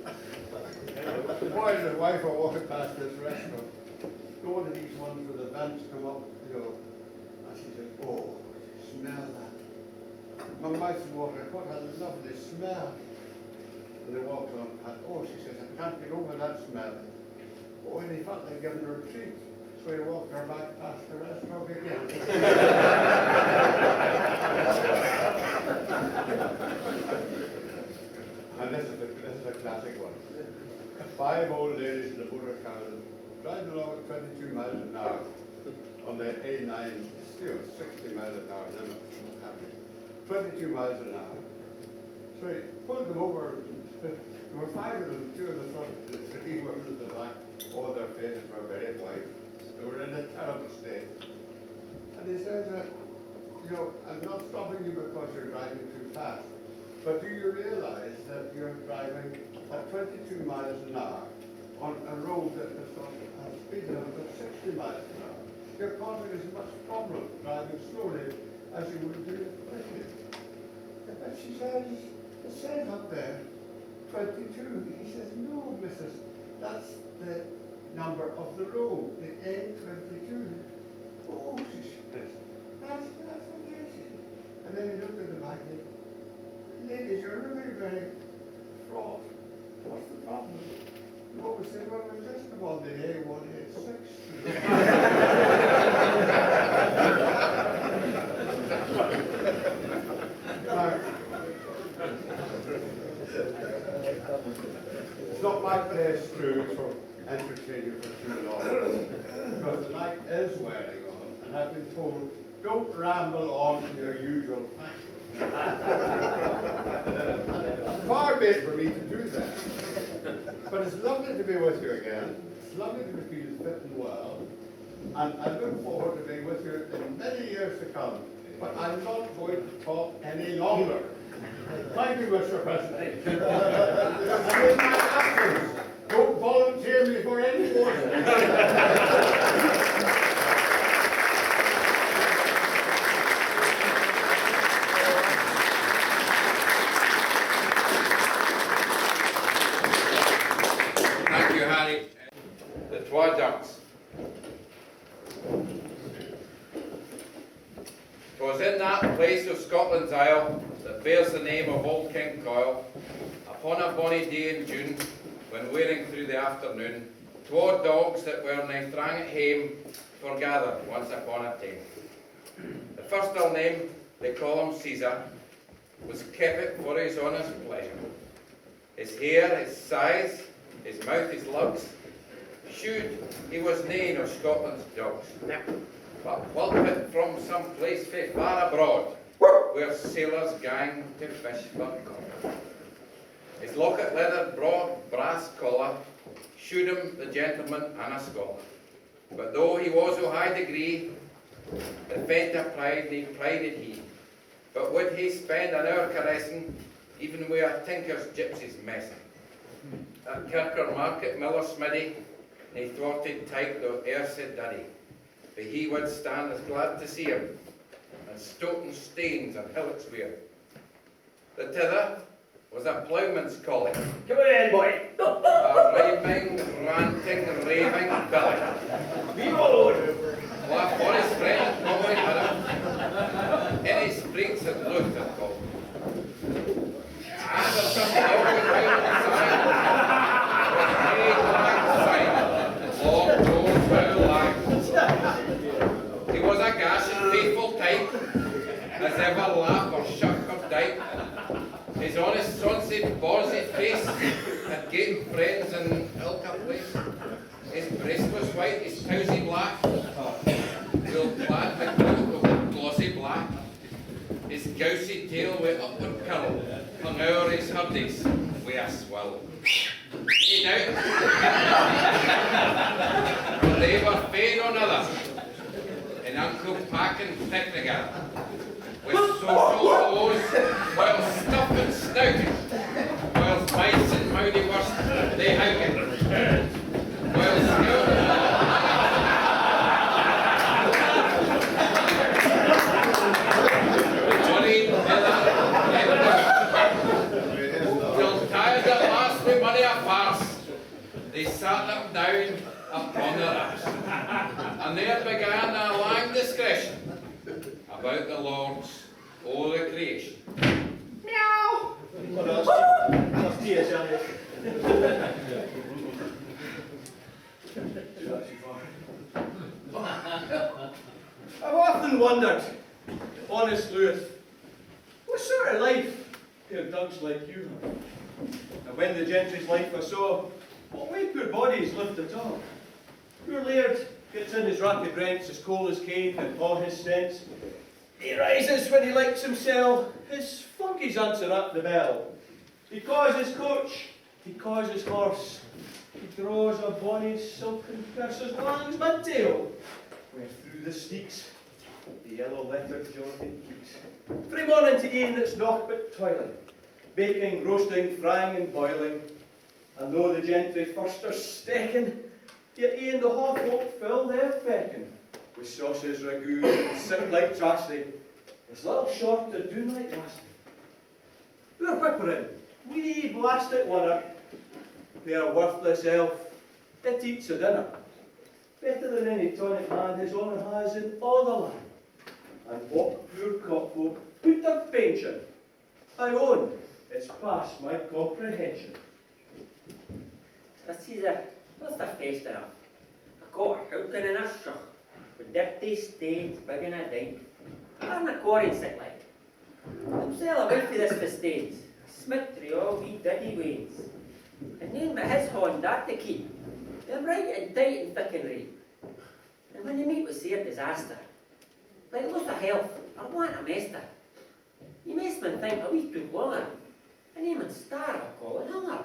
The boy and his wife are walking past this restaurant, going to these ones where the vents come up, you know, and she says, oh, smell that. My mouth's watering, what a lovely smell. And they walked on, and oh, she says, I can't get over that smell. Oh, and he felt like giving her a treat. So he walked her back past the restaurant again. And this is a classic one. 5 old ladies in a motor car driving along at 22 miles an hour on the A9, still 60 miles an hour, never happy. 22 miles an hour. So he pulled them over. There were 5 of them, 2 in the front, the 3 were in the back. All their faces were very white. They were in a terrible state. And he says that, you know, I'm not stopping you because you're driving too fast. But do you realize that you're driving at 22 miles an hour on a road that is on a speed limit of 60 miles an hour? You're causing as much problem driving slowly as you would do quickly. But she says, it says up there, 22. He says, no, missus, that's the number of the road, the N22. Oh, she says, that's amazing. And then he looked at the back and said, ladies, you're really very fraught. What's the problem? No, we said, well, we're just about the A186. It's not my place to entertain you for too long, because the night is wearing on, and I've been told, don't ramble on in your usual fashion. Far be it for me to do that. But it's lovely to be with you again. It's lovely to feel fit and well. And I look forward to being with you in many years to come. But I'm not going to talk any longer. Thank you, Mr. President. And in my absence, don't volunteer me for any more. Thank you, Harry. The Twa Ducks. 'Twas in that place of Scotland's Isle that bears the name of Old King Coil, upon a bonny day in June, when wearing through the afternoon, twa dogs that were nae thrang at hame forgather once upon a time. The first I'll name, they call him Caesar, was kept it for his honest pleasure. His hair, his size, his mouth, his lugs, shewed he was nane of Scotland's dogs, but whelpit from some place fae far abroad, where sailors gang to fish for cod. His locket leather broad brass collar shewed him the gentleman and a scholar. But though he was o' high degree, the fent of pride ne prided he. But would he spend an hour caressing, even wi' a tinker's gypsy's messing? At Kirker Market Miller Smiddy, ne thwarted type though e'er said daddy. But he would stand as glad to see him, and Stoughton Staines and Hilletsweir. The tither was a ploughman's collie, Come in, boy. a raving, ranting, raving billy. Behold! Laugh on his friend, probably had him. Any spreeks had looked at Bob. And there's some long sign, great black sign, long road well like. He was a gash and faithful type, as ever laugh or shuck or dipe. His honest, sonsy, borsy face had gaping friends in ilka place. His breast was white, his tousy black, well clad with coat of glossy black. His gousey tail with upward curl hung o'er his hurdies with a swell. He doubt, for they were fain on other, in Uncle Pack and Thickrigar, with social clothes, while stuff and snouting, whilst mice and mowdy worst they howgen, while scouting. Till tired at last with money a farce, they sat them down upon their arse, and there began a lang discretion about the Lord's all the creation. I've often wondered, honest Lewis, what sort of life do dunks like you have? And when the gentry's life I saw, what way poor bodies lived at all? Poor Laird gets in his rapid rents as cold as cane and all his stents. He rises when he likes himself, his flunkies answer at the bell. He caws his coach, he caws his horse, he draws a bonny silken purse as long as my tail, where through the steeks the yellow lettered Jordan keeps. Frae morning to e'en it's naught but toiling, baking, roasting, frying and boiling, and though the gentry first are stecking, yet e'en the hot folk fill their feckin', with sauces, ragout, and sit like trasty, it's little short to do like lasting. Poor whippering, wee blasted oner, they're a worthless elf, it eats a dinner, better than any tonic hand his honour has in all the land. And what poor cockfolk put their pension, I own, it's past my comprehension. Caesar, what's the face enough? I got a hooking in a shock, with dirty stains big in a dike. I'm a quarry sick like. I'm sail away for this for stains, smit through all wee diddy wains. And then with his horn that to keep, they're right and tight and thick and right. And when you meet with severe disaster, like loss of health, or want a master, you messmen think a wee too longer, and even starve or call it hunger.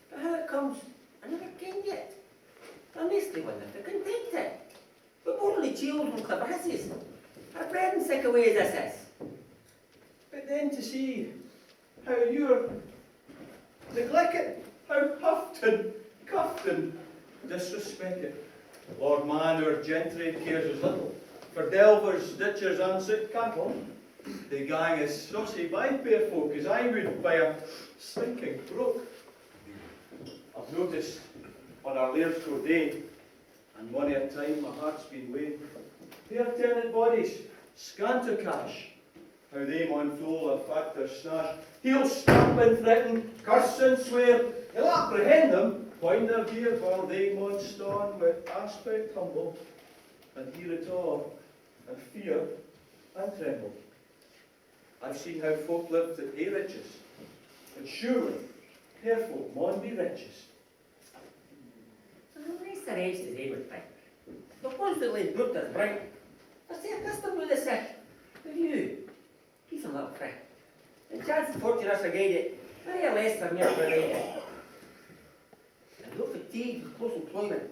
But how it comes, I never can yet. I mostly wonder if they're contented. But only children and clever hissies are bred and sick away as this is. But then to see how you're neglected, how huffed and cuffed and disrespected. Lord man or gentry cares as little. For delvers, ditchers and sick cattle, they gang as saucy by fair folk as I would by a stinking brook. I've noticed on our Laird's Go day, and many a time my heart's been weighed, their tenant bodies, scant of cash, how they maun fool and fat their snash. He'll stamp and threaten, curse and swear, he'll apprehend them, point their gear while they maun stand with aspect humble, and hear it all, and fear and tremble. I've seen how folk lived at hae riches, but surely hair folk maun be riches. Nice arranged as they would think. The constantly booked as bright. I say accustomed with the sick. With you, he's a little prick. And chance of fortune us a guide it, very less than mere related. and though fatigued with close employment,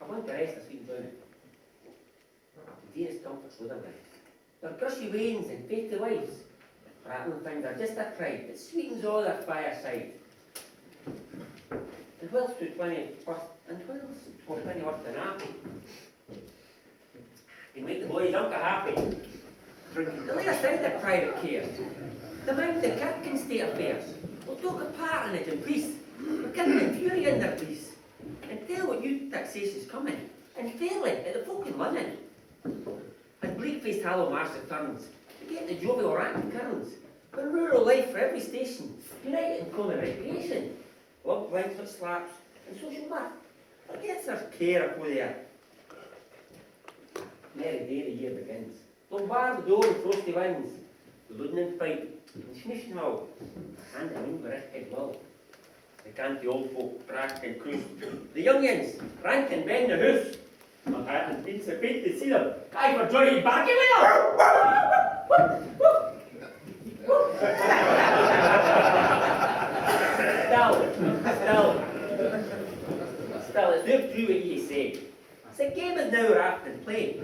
I want to rest this week down it. The dearest comforts with them. Their gushy wains and faithful wives, rattling things are just a pride that sweetens all their fireside. And whilst we're plenty worth than happy, you make the boys unca happy. They'll lay aside their private cares. They mind the Kirkin state affairs. They'll talk of patronage and priests. They'll get them in fury in their police. And tell what new taxation's coming. And fairly at the folk in London. And bleak-faced Hallow Marsh returns. To get the jovial rank curls. But rural life for every station. United in common recreation. Love lines with slaps and social mirth. Forgets their care of who they are. Merry day the year begins. They'll bar the door with frosty winds. The Ludden pipe and Schnischnau. And the wind with it well. They can't the old folk brag and cruise. The youngins rank and bend the hoose. My heart has been so big to see them. I for joy back in Still, it's no true what ye say. The game is now wrapped in play.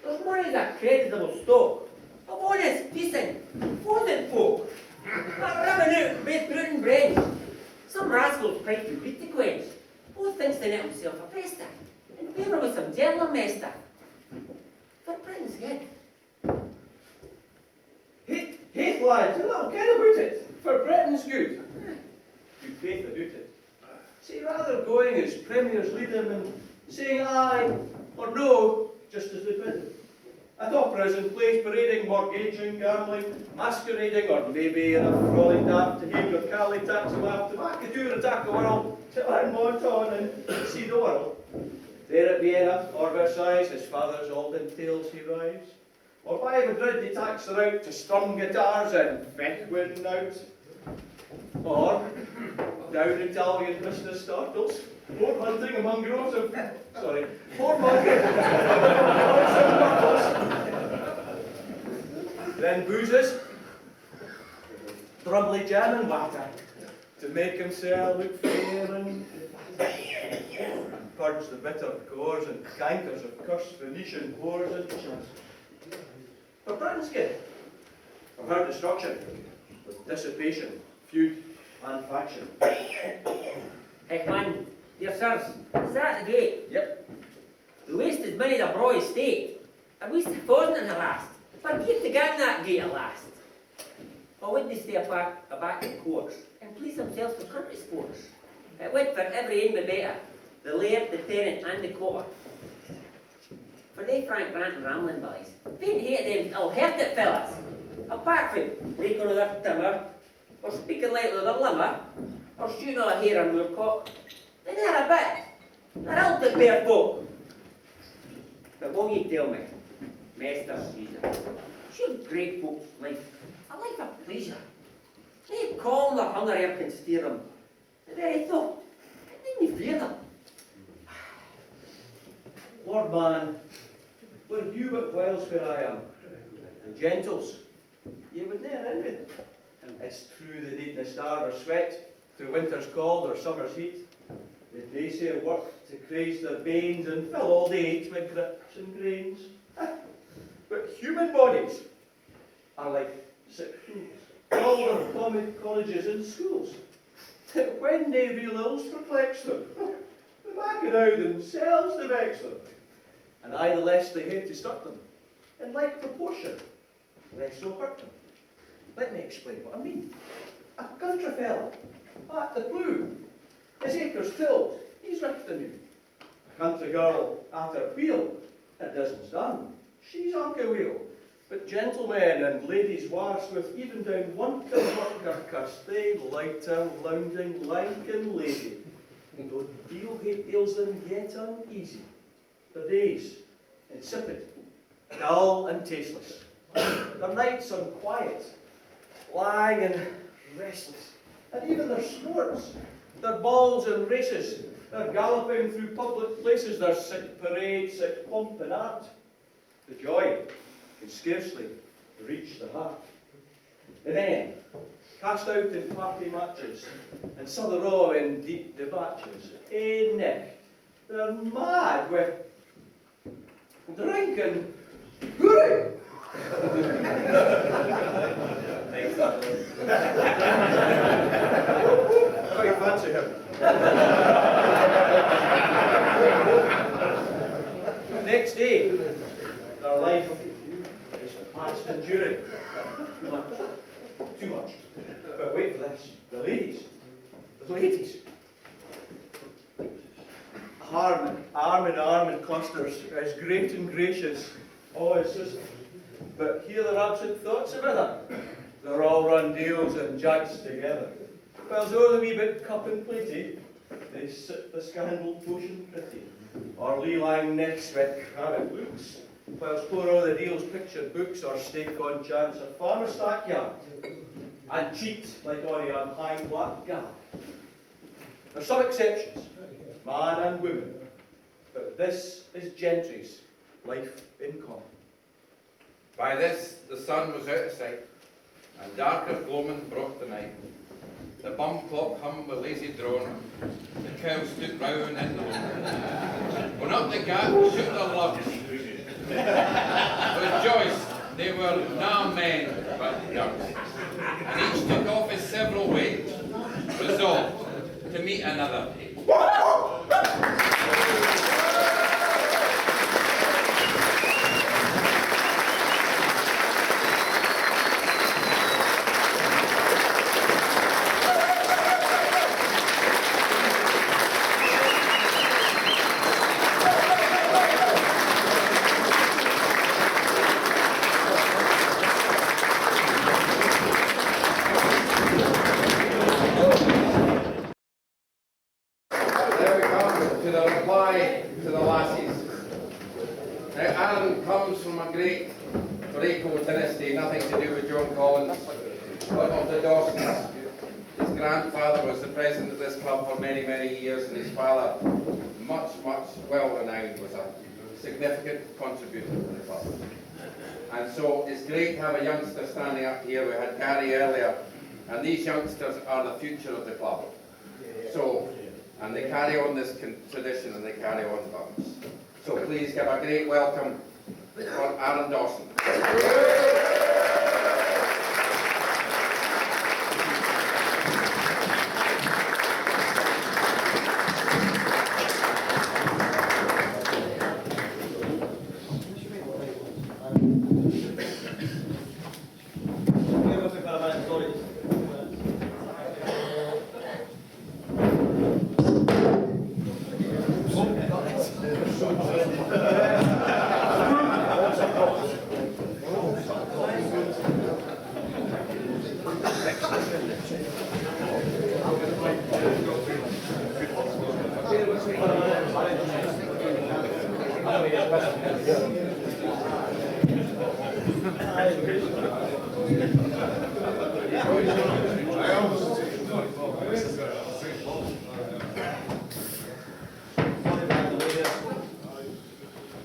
There's more as a creditable stock. Of honest, decent, frozen folk. Not rubbing out with fruit and bread. Some rascals pride to beat the quench. Both thinks they net himself a prester. And favour with some gentle master. For Britain's good. Hey, lads, a little kind about it. For Britain's good. Good faith about it. See, rather going as premiers lead them and saying aye or no, just as they bid. At operas and plays parading, mortgaging, gambling, masquerading, or maybe in a frolic daft to heave with Cali taxi laugh to Macadoo attack the world, till I'm Monton and see the world. There at Vienna or Versailles, his father's olden tales he rides. Or by Madrid he tacks her out to strum guitars and Fechwin out. Or down Italian Mr. Startles, boat hunting among groves of, boat hunting then boozes, drubbly jam and water, to make himself look fair and purge the bitter gores and cankers of cursed Venetian whores and chins. For Britain's good, of her destruction, with dissipation, feud, and faction. Heck man, dear sirs, is that the gate? Yep. The waste is many the broad estate. At least a thousand in the last. Forgive to gang that gate at last. Or would they stay aback in courts and please themselves for country sports? It would for every aim be better, the laird, the tenant, and the quarter. For they Frank Grant and Ramlin boys, faint hate them ill-hearted fellas. Apart from breaking of their timber, or speaking lightly of their limmer, or shooting all a hare and moorcock, they ne'er a bit. They're out to bear folk. But won't you tell me, Master Caesar, should great folks life a life of pleasure? They calm their hunger up and steer them. The very thought, it made me fear them. Lord man, were you but Wales where I am, and gentles, ye would ne'er envy them. It's true they needna starve or sweat through winter's cold or summer's heat. They say work to craze their veins and fill all the ache with grips and grains. But human bodies are like sick fools, all their common colleges and schools. When they real ills perplex them, they back it out themselves to vex them. And aye the less they hate to stuck them, in like proportion, less so hurt them. Let me explain what I mean. A country fella, at the blue, his acres tilled, he's ripped anew. A country girl, at her wheel, it doesn't done, she's unca wheel. But gentlemen and ladies warse with even down one to worker curse, they lighter, lounging, lank and lazy. Though deal hate ails them yet uneasy. Their days, insipid, dull and tasteless. Their nights unquiet, lang and restless. And even their sports, their balls and races, their galloping through public places, their sick parade, sick pomp and art. The joy can scarcely reach the heart. And then cast out in party matches, and some are all in deep debauches. Eh, Nick, they're mad with drink and hooray! Quite fancy him. Next day, their life is fast enduring. Too much. Too much. But wait for this. The ladies. The ladies. Arm in arm in clusters, as great and gracious. Oh, it's just. But here their absent thoughts of other. They're all run deals and judged together. Whilst o'er the wee bit cup and platy, they sip the scandal potion pretty. Or lee-lang necks with crabbit looks. Whilst pour all the deals pictured books or stake on chance of farmer stackyard. And cheat like ony on high black gal. There's some exceptions, man and woman. But this is gentry's life in common. By this the sun was out of sight, and darker gloaming brought the night. The bum clock hummed with lazy drone, the cows stood round in the moon. When up the gap shoot their lugs. With Joyce, they were na men but ducks, and each took off his several ways, resolved to meet another day. There we come to the reply to the lassies. Now, Aaron comes from a great Braco dynasty, nothing to do with John Collins, but of the Dawsons. His grandfather was the president of this club for many, many years, and his father, much well-renowned, was a significant contributor to the club. And so it's great to have a youngster standing up here. We had Gary earlier, and these youngsters are the future of the club. So, and they carry on this tradition and they carry on thumbs. So please give a great welcome for Aaron Dawson.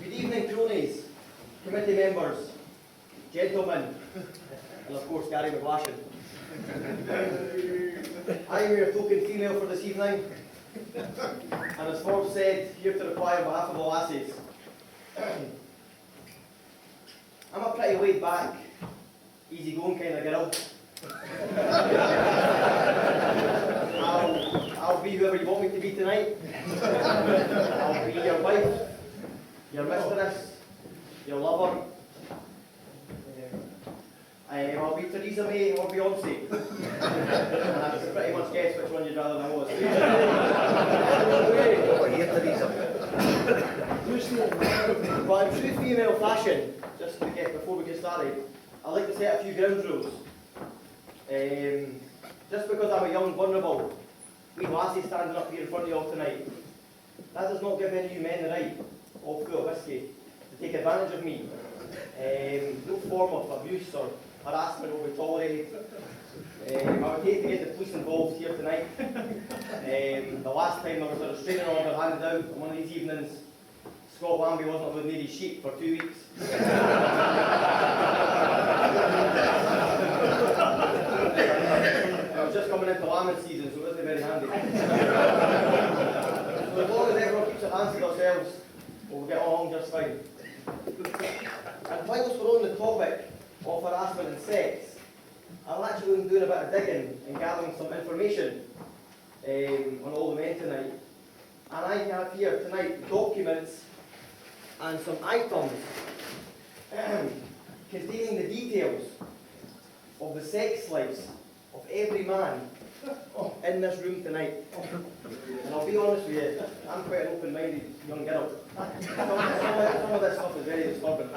Good evening, cronies, committee members, gentlemen, and of course Gary McGlashan. I am your token female for this evening, and as Forbes said, here to reply on behalf of the lassies. I'm a pretty laid back, easy going kind of girl. I'll be whoever you want me to be tonight. I'll be your wife, your mistress, your lover. I'll be Theresa May or Beyonce. And I can pretty much guess which one you'd rather know us. Over here, Theresa. But in true female fashion, just to get before we get started, I'd like to set a few ground rules. Just because I'm a young, vulnerable, wee lassie standing up here in front of you all tonight, that does not give any of you men the right, all full of whiskey, to take advantage of me. No form of abuse or harassment will be tolerated. I would hate to get the police involved here tonight. The last time there was a restraining order handed out on one of these evenings, Scott Lambie wasn't allowed near his sheep for 2 weeks. going into lambing season, so it isn't very handy. So as long as everyone keeps their hands to themselves, we'll get along just fine. And whilst we're on the topic of harassment and sex, I'm actually doing a bit of digging and gathering some information on all the men tonight. And I have here tonight documents and some items containing the details of the sex lives of every man in this room tonight. And I'll be honest with you, I'm quite an open-minded young girl. Some of this stuff is very disturbing.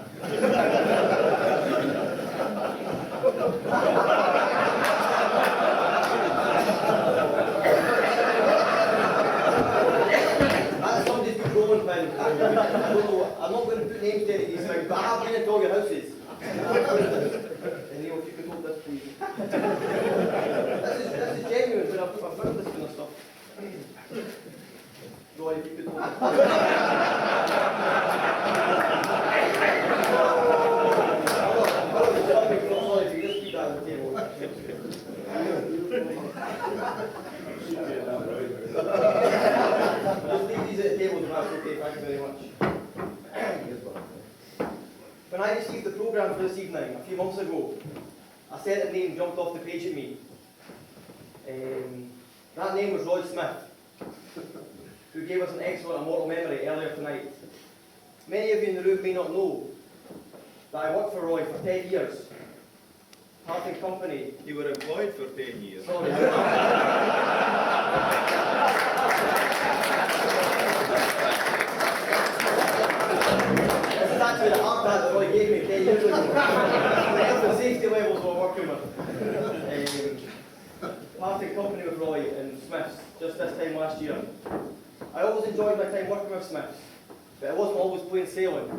That's somebody's good rolling pin. I don't know, I'm not going to put names to any of these things, but I have been into all your houses. And Neil, if you could hold this, please. This is genuine when I put my foot on this kind of stuff. Roy, if you could hold this. Sorry, if you just keep that on the table. Just leave these at the table, that's okay, thank you very much. When I received the programme for this evening, a few months ago, a certain name jumped off the page at me. That name was Roy Smith, who gave us an excellent immortal memory earlier tonight. Many of you in the room may not know that I worked for Roy for 10 years. Parting company. You were employed for 10 years. Sorry. This is actually the heart that Roy gave me 10 years ago. The health and safety levels we're working with. Parting company with Roy and Smiths just this time last year. I always enjoyed my time working with Smiths, but it wasn't always plain sailing.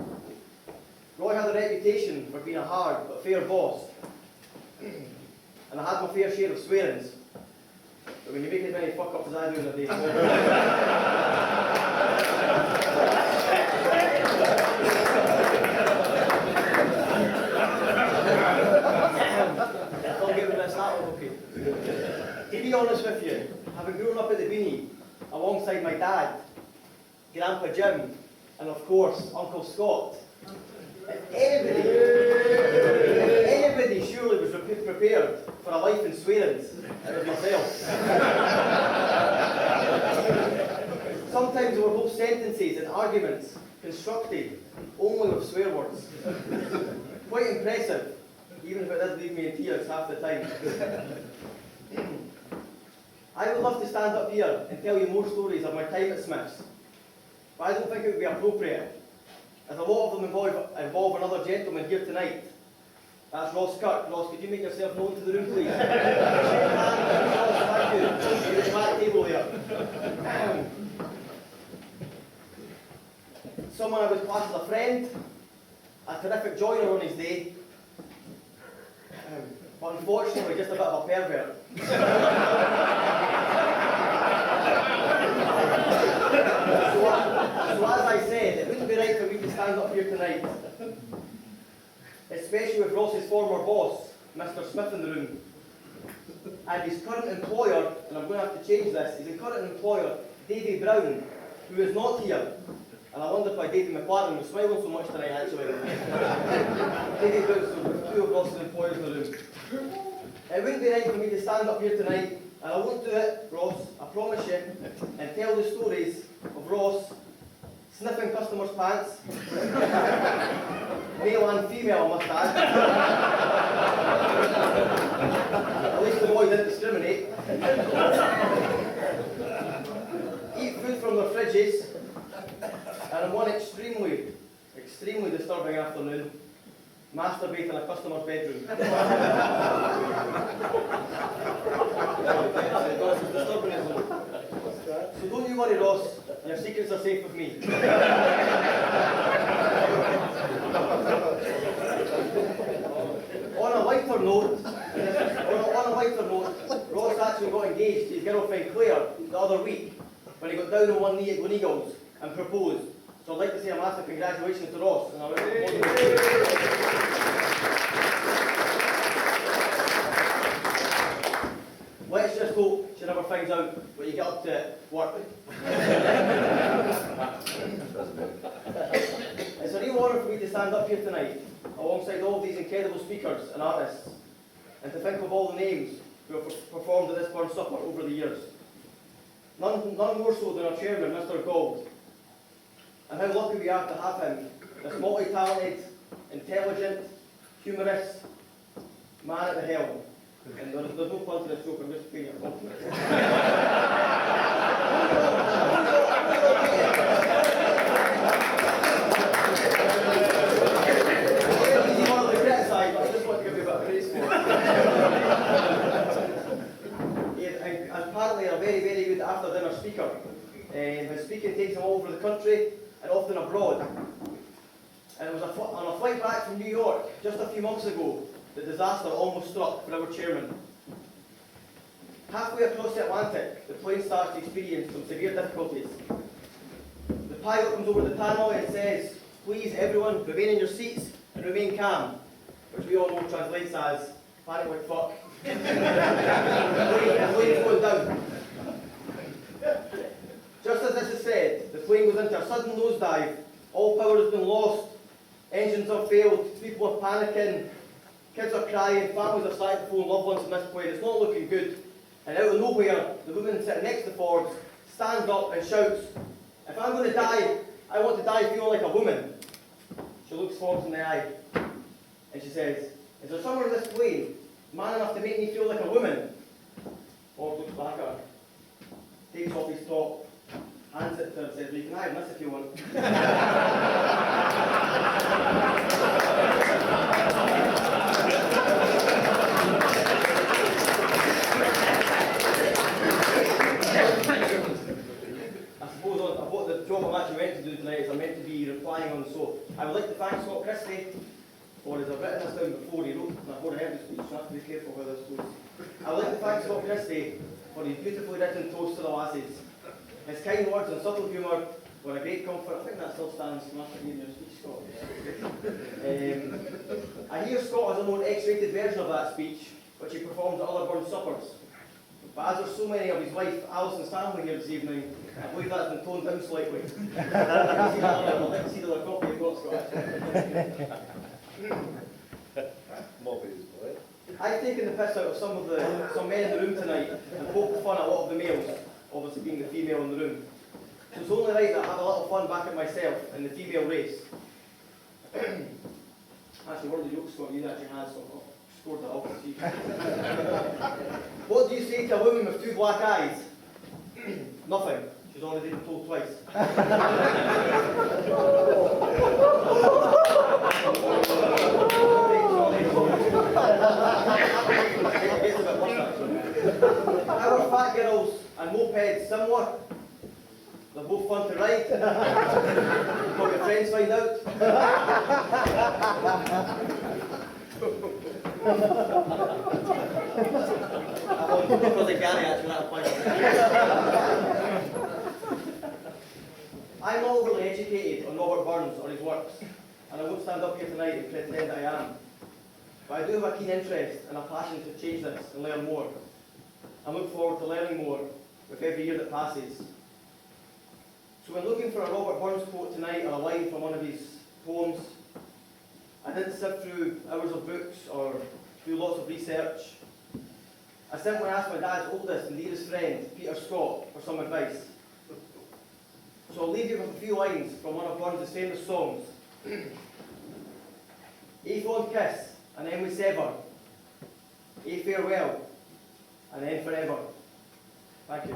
Roy had a reputation for being a hard but fair boss. And I had my fair share of swearings. But when you make as many fuck-ups as I do in a day, I thought giving this that one okay. To be honest with you, having grown up at the Beanie, alongside my dad, Grandpa Jim, and of course, Uncle Scott, anybody surely was prepared for a life in swearings, it was myself. Sometimes there were whole sentences and arguments constructed only with swear words. Quite impressive, even if it does leave me in tears half the time. I would love to stand up here and tell you more stories of my time at Smiths, but I don't think it would be appropriate, as a lot of them involve another gentleman here tonight. That's Ross Kirk. Ross, could you make yourself known to the room, please? Ross, thank you. You're at the back table there. Someone I would class as a friend, a terrific joiner on his day, but unfortunately just a bit of a pervert. So as I said, it wouldn't be right for me to stand up here tonight, especially with Ross's former boss, Mr. Smith, in the room, and his current employer, and I'm going to have to change this, his current employer, Davy Brown, who is not here. And I wondered why Davy McLaren was smiling so much tonight, actually. Davy Brown, so with two of Ross's employers in the room. It wouldn't be right for me to stand up here tonight, and I won't do it, Ross, I promise you, and tell the stories of Ross sniffing customers' pants, male and female, I must add. At least the boy didn't discriminate. Eat food from their fridges, and on one extremely disturbing afternoon, masturbate in a customer's bedroom. So don't you worry, Ross, your secrets are safe with me. On a lighter note, Ross actually got engaged to his girlfriend Claire the other week when he got down on one knee at Gleneagles and proposed. So I'd like to say a massive congratulations to Ross. And let's just hope she never finds out what you get up to at work. It's a real honour for me to stand up here tonight, alongside all these incredible speakers and artists, and to think of all the names who have performed at this Burn Supper over the years. None more so than our chairman, Mr. Gould. And how lucky we are to have him, this multi-talented, intelligent, humorous man at the helm. And there's no point to this joke, I'm just paying your compliment. Easy one to criticise, but I just want to give you a bit of praise for it. And apparently a very, very good after-dinner speaker. His speaking takes him all over the country and often abroad. And it was on a flight back from New York just a few months ago that disaster almost struck for our chairman. Halfway across the Atlantic, the plane starts to experience some severe difficulties. The pilot comes over the tannoy and says, "Please everyone, remain in your seats and remain calm," which we all know translates as, "Panic like fuck." The plane is going down. Just as this is said, the plane goes into a sudden nosedive. All power has been lost. Engines have failed. People are panicking. Kids are crying. Families are starting to phone loved ones from this plane. It's not looking good. And out of nowhere, the woman sitting next to Ford stands up and shouts, "If I'm going to die, I want to die feeling like a woman." She looks Ford in the eye and she says, "Is there someone in this plane man enough to make me feel like a woman?" Ford looks back at her, takes off his top, hands it to her and says, "Well, you can have this if you want." I suppose what the job I'm actually meant to do tonight is I'm meant to be replying on. So I would like to thank Scott Christie, or as I've written this down before, he wrote my whole heavy speech, so I have to be careful where this goes. I would like to thank Scott Christie for his beautifully written toast to the lassies. His kind words and subtle humour were a great comfort. I think that still stands from after hearing your speech, Scott. I hear Scott has a more X-rated version of that speech, which he performs at other Burn Suppers. But as there's so many of his wife, Alison's family here this evening, I believe that's been toned down slightly. I'd like to see the other copy you've got, Scott. I've taken the piss out of some men in the room tonight and poked fun at a lot of the males, obviously being the female in the room. So it's only right that I have a little fun back at myself in the female race. Actually, one of the jokes Scott you actually had, so I scored that off. What do you say to a woman with 2 black eyes? Nothing. She's already been told twice. Our fat girls and mopeds similar. They're both fun to ride. Hope your friends find out. I'm not overly educated on Robert Burns or his works, and I won't stand up here tonight and pretend I am. But I do have a keen interest and a passion to change this and learn more. I look forward to learning more with every year that passes. So when looking for a Robert Burns quote tonight or a line from one of his poems, I didn't sift through hours of books or do lots of research. I simply asked my dad's oldest and dearest friend, Peter Scott, for some advice. So I'll leave you with a few lines from one of Burns' famous songs. A fond kiss, and then we sever. A farewell, and then forever. Thank you.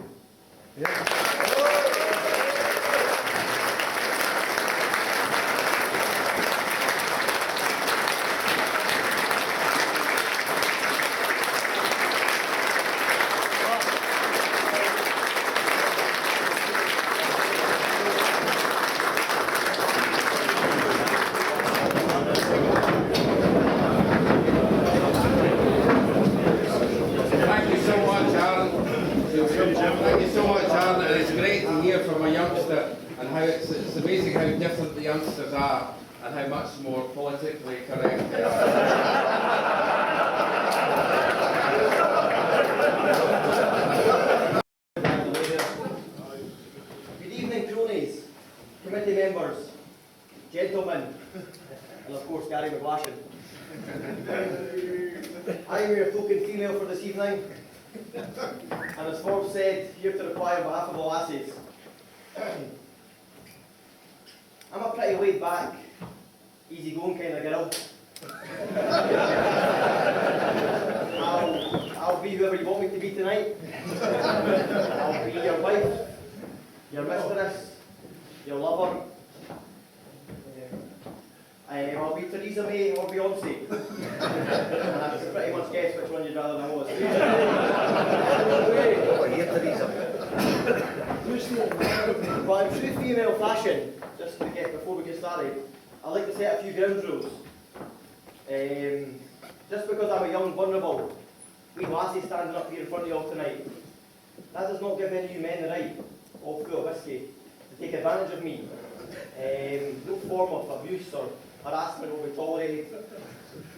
Thank you so much, Alan, and it's great to hear from a youngster and how it's amazing how different the youngsters are and how much more politically correct they are. gentlemen, and of course Gary McGlashan. I'm your token female for this evening, and as Forbes said, here to reply on behalf of all lassies. I'm a pretty laid back, easy going kind of girl. I'll be whoever you want me to be tonight. I'll be your wife, your mistress, your lover. I'll be Theresa May or Beyonce. And I can pretty much guess which one you'd rather know was. Over here, Theresa. But in true female fashion, just to get before we get started, I'd like to set a few ground rules. Just because I'm a young, vulnerable, wee lassie standing up here in front of you all tonight, that does not give any of you men the right, all full of whiskey, to take advantage of me. No form of abuse or harassment will be tolerated.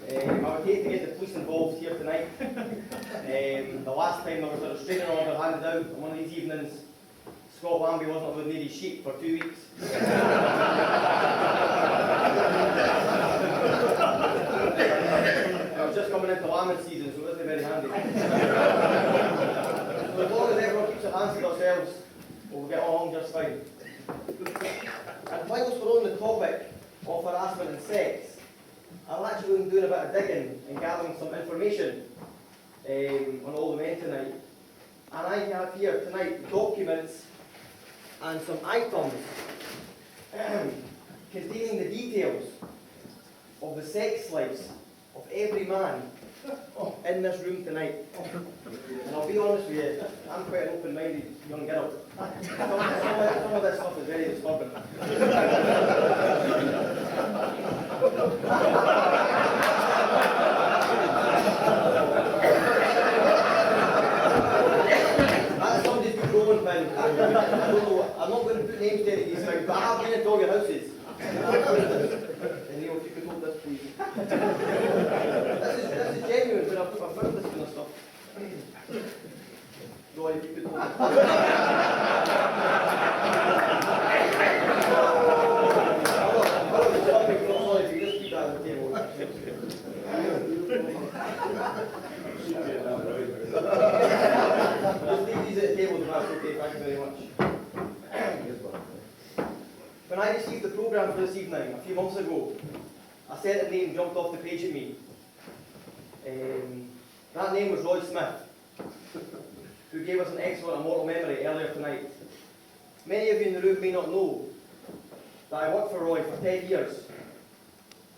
I would hate to get the police involved here tonight. The last time there was a restraining order handed out on one of these evenings, Scott Lambie wasn't allowed near his sheep for 2 weeks. I was just coming into lambing season, so it wasn't very handy. So as long as everyone keeps their hands to themselves, we'll get along just fine. And whilst we're on the topic of harassment and sex, I'm actually doing a bit of digging and gathering some information on all the men tonight. And I have here tonight documents and some items containing the details of the sex lives of every man in this room tonight. And I'll be honest with you, I'm quite an open-minded young girl. Some of this stuff is very disturbing. That's somebody's good rolling pin. I don't know, I'm not going to put names to any of these things, but I have been into all your houses. And Neil, if you could hold this, please. This is genuine, but I've found this kind of stuff. Roy, if you could hold this. Sorry, if you just keep that on the table. Just leave these at the table, that's okay, thank you very much. When I received the programme for this evening, a few months ago, a certain name jumped off the page at me. That name was Roy Smith, who gave us an excellent immortal memory earlier tonight. Many of you in the room may not know that I worked for Roy for 10 years.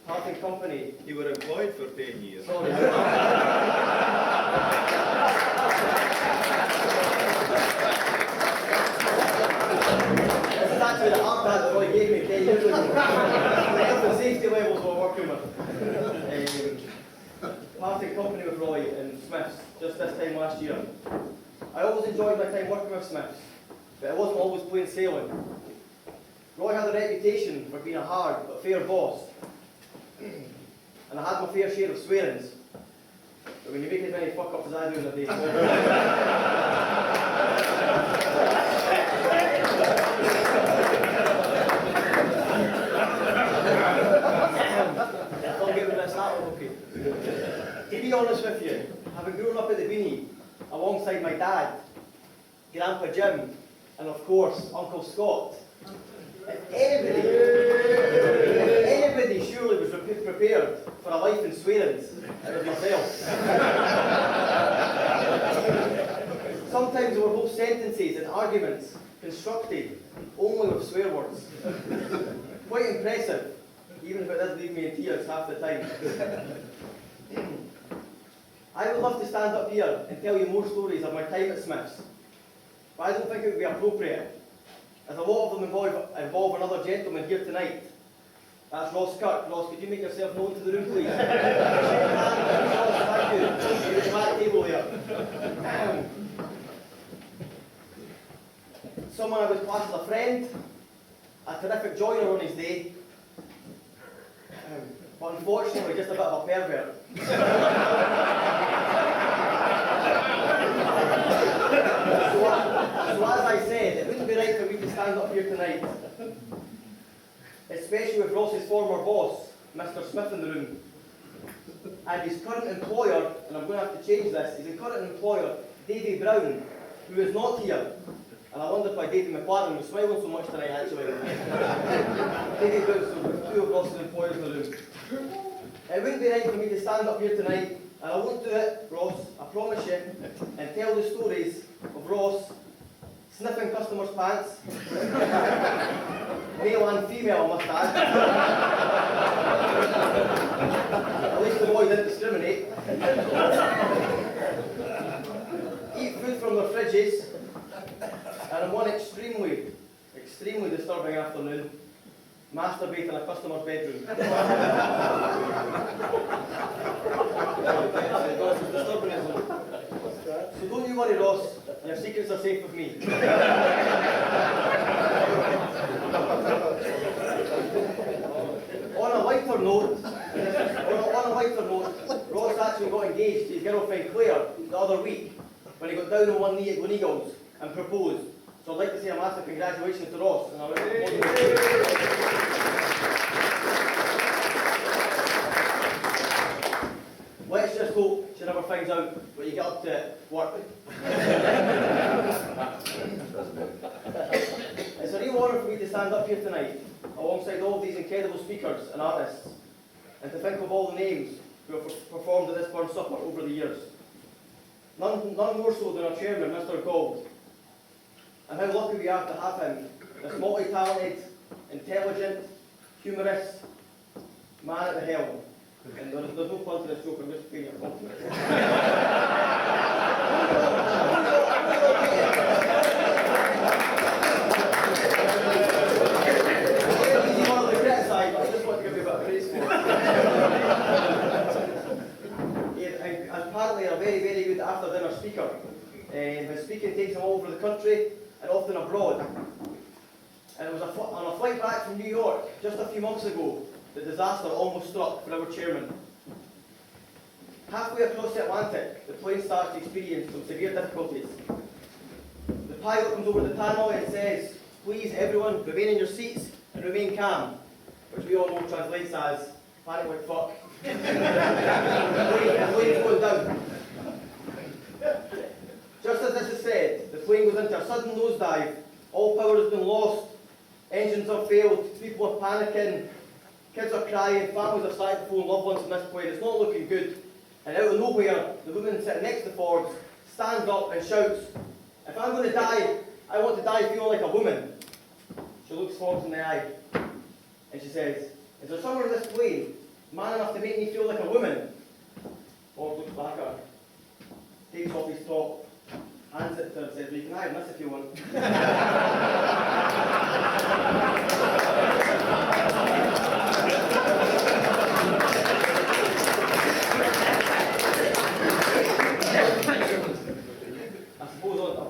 Parting company. You were employed for 10 years. Sorry. This is actually the heart that Roy gave me 10 years ago. The health and safety levels we're working with. Parting company with Roy and Smiths just this time last year. I always enjoyed my time working with Smiths, but it wasn't always plain sailing. Roy had a reputation for being a hard but fair boss. And I had my fair share of swearings. But when you make as many fuck-ups as I do in a day... Don't get rid of this, that one, okay. To be honest with you, having grown up at the Beanie, alongside my dad, Grandpa Jim, and of course, Uncle Scott, anybody surely was prepared for a life in swearings, it was myself. Sometimes there were whole sentences and arguments constructed only with swear words. Quite impressive, even if it does leave me in tears half the time. I would love to stand up here and tell you more stories of my time at Smiths, but I don't think it would be appropriate, as a lot of them involve another gentleman here tonight. That's Ross Kirk. Ross, could you make yourself known to the room, please? Ross, thank you. You're at the back table there. Someone I would class as a friend, a terrific joiner on his day, but unfortunately just a bit of a pervert. So as I said, it wouldn't be right for me to stand up here tonight, especially with Ross's former boss, Mr. Smith, in the room, and his current employer, and I'm going to have to change this, his current employer, Davy Brown, who is not here. And I wondered why Davy McLaren was smiling so much tonight, actually. Davy Brown, so with two of Ross's employers in the room. It wouldn't be right for me to stand up here tonight, and I won't do it, Ross, I promise you, and tell the stories of Ross sniffing customers' pants, male and female, I must add. At least the boy didn't discriminate. Eat food from their fridges, and on one extremely disturbing afternoon, masturbate in a customer's bedroom. So don't you worry, Ross, your secrets are safe with me. On a lighter note, Ross actually got engaged to his girlfriend Claire the other week when he got down on one knee at Gleneagles and proposed. So I'd like to say a massive congratulations to Ross. And let's just hope she never finds out what you get up to at work. It's a real honour for me to stand up here tonight alongside all of these incredible speakers and artists, and to think of all the names who have performed at this Burn Supper over the years. None more so than our chairman, Mr. Gold. And how lucky we are to have him, this multi-talented, intelligent, humorous man at the helm. And there's no fun to this joke, I'm just playing your compliment. Easy one to criticise, but I just want to give you a bit of praise for it. And apparently a very, very good after-dinner speaker. His speaking takes him all over the country and often abroad. And it was on a flight back from New York just a few months ago the disaster almost struck for our chairman. Halfway across the Atlantic, the plane starts to experience some severe difficulties. The pilot comes over the tannoy and says, "Please everyone, remain in your seats and remain calm," which we all know translates as, "Panic like fuck." The plane's going down. Just as this is said, the plane goes into a sudden nosedive, all power has been lost, engines have failed, people are panicking, kids are crying, families are starting to phone loved ones on this plane, it's not looking good. And out of nowhere, the woman sitting next to Forbes stands up and shouts, "If I'm going to die, I want to die feeling like a woman." She looks Forbes in the eye, and she says, "Is there someone on this plane man enough to make me feel like a woman?" Forbes looks back at her, takes off his top, hands it to her and says, "Well, you can hide this if you want."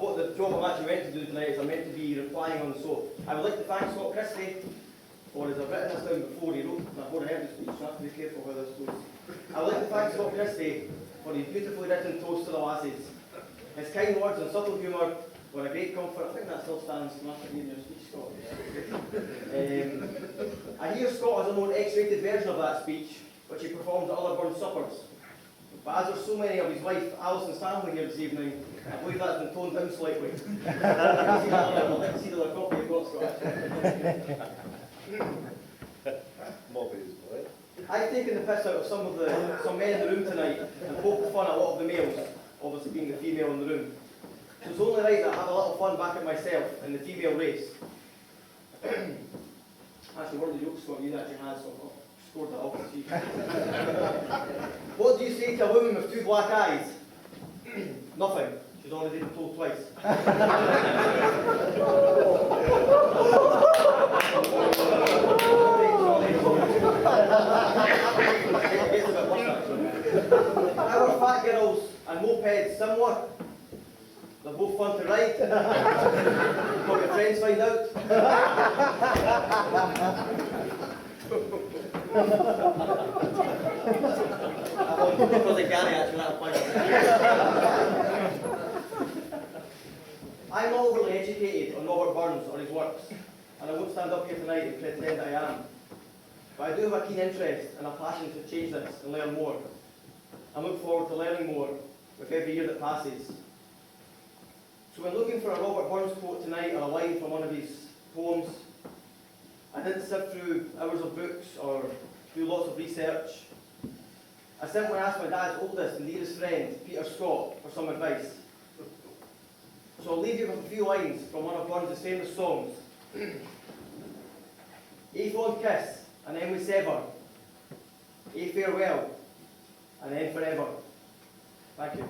What the job I'm actually meant to do tonight is I'm meant to be replying on the soap. I would like to thank Scott Christie, or as I've written this down before, he wrote before I heard the speech, so I have to be careful how this goes. I would like to thank Scott Christie for his beautifully written toast to the lassies. His kind words and subtle humour were a great comfort. I think that still stands masterly in your speech, Scott. I hear Scott has a more X-rated version of that speech, which he performs at other Burn Suppers. But as there's so many of his wife Alison's family here this evening, I believe that's been toned down slightly. I'd like to see the other copy you've got, Scott. I've taken the piss out of some men in the room tonight and poked fun at a lot of the males, obviously being the female in the room. So it's only right that I have a little fun back at myself in the female race. Actually, one of the jokes, Scott, you actually had, so I've scored that off the sheet. What do you say to a woman with two black eyes? Nothing. She's already been told twice. I Our fat girls and mopeds similar. They're both fun to ride. Hope your friends find out. I'm not overly educated on Robert Burns or his works, and I won't stand up here tonight and pretend I am. I do have a keen interest and a passion to change this and learn more. I look forward to learning more with every year that passes. So when looking for a Robert Burns quote tonight or a line from one of his poems, I didn't sift through hours of books or do lots of research. I simply asked my dad's oldest and dearest friend, Peter Scott, for some advice. So I'll leave you with a few lines from one of Burns' famous songs. A fond kiss, and then we sever. A farewell, and then forever. Thank you.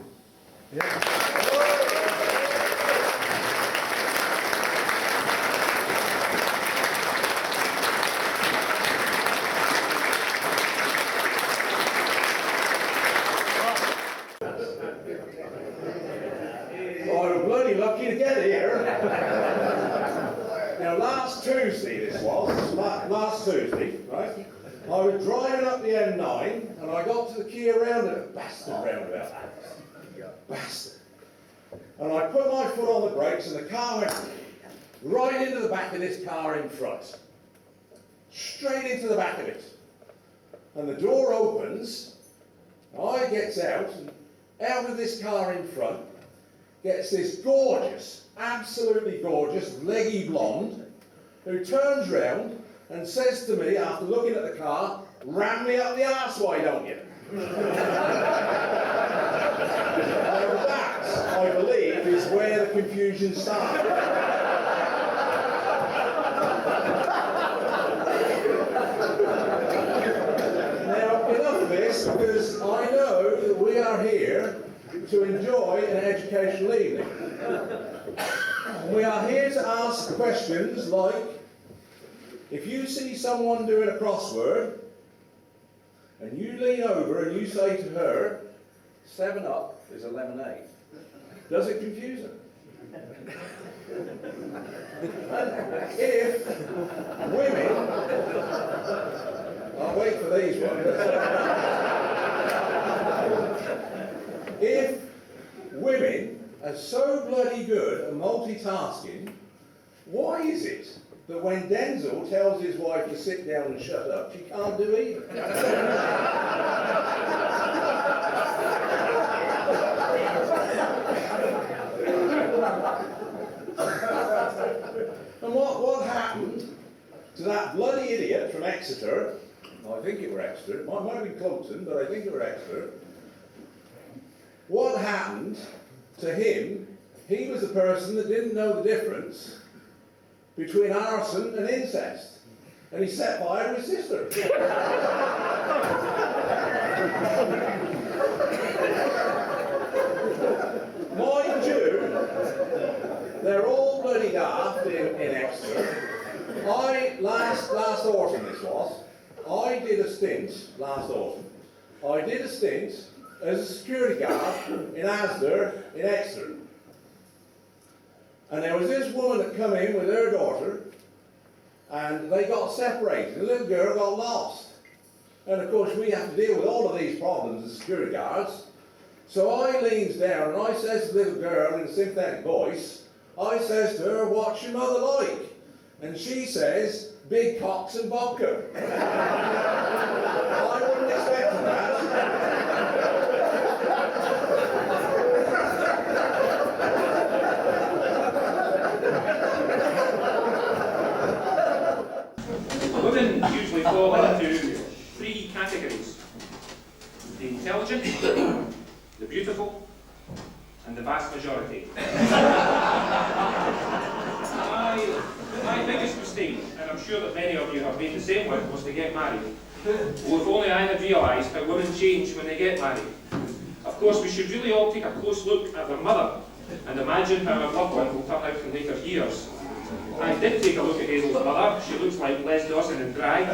I'm bloody lucky to get here. Now, last Tuesday last Tuesday, right? I was driving up the M9 and I got to the Kia roundabout, bastard roundabout, bastard. And I put my foot on the brakes and the car went right into the back of this car in front. Straight into the back of it. And the door opens, I gets out, and out of this car in front gets this gorgeous, absolutely gorgeous, leggy blonde, who turns round and says to me, after looking at the car, "Ram me up the arse, why don't you?" Now that, I believe, is where the confusion started. Now, enough of this, because I know that we are here to enjoy an educational evening. We are here to ask questions like, if you see someone doing a crossword, and you lean over and you say to her, 7 Up is a lemonade, does it confuse her? And if women, I'll wait for these ones. If women are so bloody good at multitasking, why is it that when Denzel tells his wife to sit down and shut up, she can't do either? And what happened to that bloody idiot from Exeter? I think it were Exeter, it might have been Cloten, but I think it were Exeter. What happened to him? He was the person that didn't know the difference between arson and incest. And he set fire to his sister. Mind you, they're all bloody daft in Exeter. Last autumn this was, I did a stint, last autumn, I did a stint as a security guard in Asda in Exeter. And there was this woman that come in with her daughter, and they got separated. The little girl got lost. And of course we have to deal with all of these problems as security guards. So I leans down and I says to the little girl in a sympathetic voice, I says to her, "What's your mother like?" And she says, "Big cocks and vodka." I wouldn't expect that. Women usually fall into 3 categories: the intelligent, the beautiful, and the vast majority. My biggest mistake, and I'm sure that many of you have made the same one, was to get married. Well, if only I had realised how women change when they get married. Of course, we should really all take a close look at their mother and imagine how a loved one will turn out in later years. I did take a look at Hazel's mother. She looks like Les Dawson in drag. I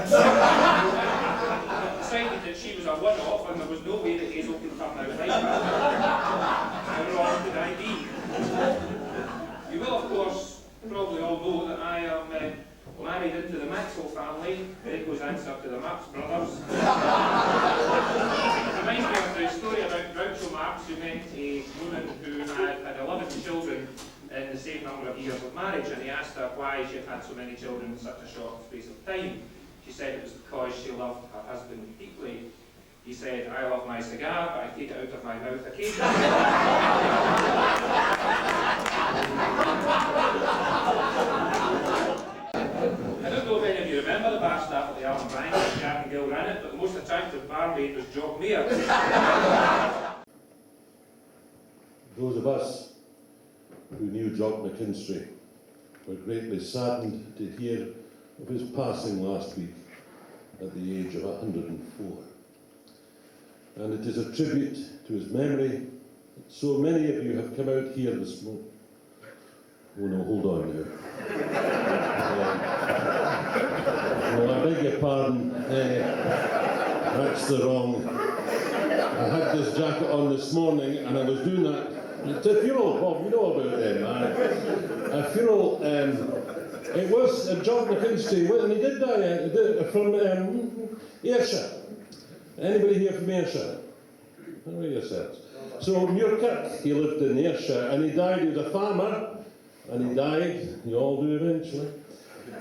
decided that she was a one-off and there was no way that Hazel could turn out like that. How wrong could I be? You will, of course, probably all know that I am married into the Maxwell family, Echo's answer to the Marx brothers. It reminds me of the story about Groucho Marx, who met a woman who had 11 children in the same number of years of marriage, and he asked her why she had had so many children in such a short space of time. She said it was because she loved her husband deeply. He said, I love my cigar, but I take it out of my mouth occasionally. I don't know if any of you remember the bar staff at the Allen Bank, Jack and Gil ran it, but the most attractive barmaid was Jock Mayer. Those of us who knew Jock McKinstry were greatly saddened to hear of his passing last week at the age of 104. And it is a tribute to his memory that so many of you have come out here this morning. Oh no, hold on now. Well, I beg your pardon. That's the wrong. I had this jacket on this morning and I was doing that. It's a funeral, Bob, you know about them. A funeral, it was John McKinstry, and he did die from Ayrshire. Anybody here from Ayrshire? How are yourselves? So Muirkirk, he lived in Ayrshire, and he died, he was a farmer, and he died, you all do eventually.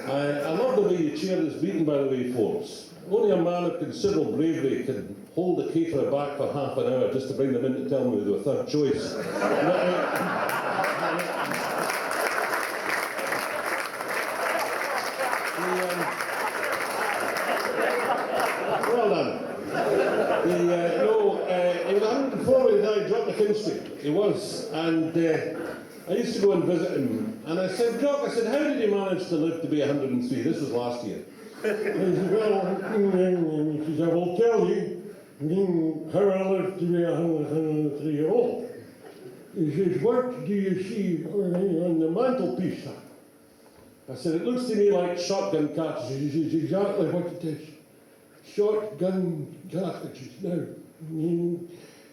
I love the way you cheer this meeting, by the way, folks. Only a man of considerable bravery can hold the caterer back for half an hour just to bring them in to tell me they were third choice. Well done. He was 104 when he died, Jock McKinstry. He was, and I used to go and visit him, and I said, Jock, I said, how did he manage to live to be 103? This was last year. He said, well, he said, I will tell you how I lived to be 103 years old. He says, what do you see on the mantelpiece? I said, it looks to me like shotgun cartridges. He says, exactly what it is. Shotgun cartridges. Now,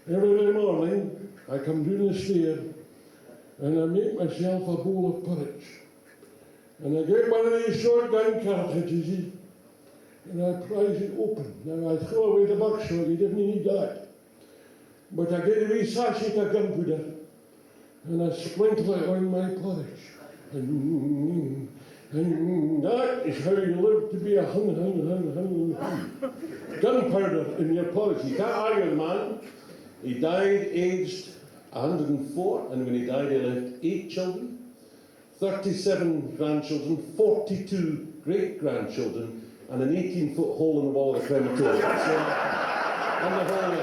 every morning I come down the stair and I make myself a bowl of porridge. And I get one of these shotgun cartridges and I prise it open. Now I throw away the buckshot, you didn't need that. But I get a wee sachet of gunpowder and I sprinkle it on my porridge. And that is how you live to be 100. Gunpowder in your porridge. You can't argue with the man. He died aged 104, and when he died he left 8 children, 37 grandchildren, 42 great-grandchildren, and an 18-foot hole in the wall of the crematorium. So, and the whole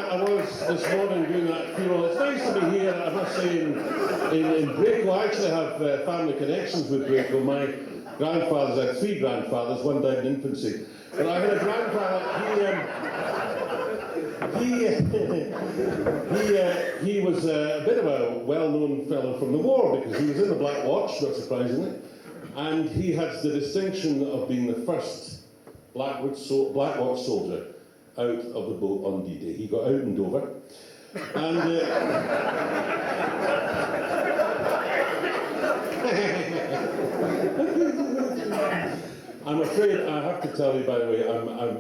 I was this morning doing that funeral. It's nice to be here, I must say, in Braco. I actually have family connections with Braco. My grandfathers, I had 3 grandfathers, one died in infancy. But I had a grandfather, he was a bit of a well-known fellow from the war because he was in the Black Watch, not surprisingly, and he had the distinction of being the first Black Watch soldier out of the boat on D-Day. He got out in Dover, and I'm afraid I have to tell you, by the way,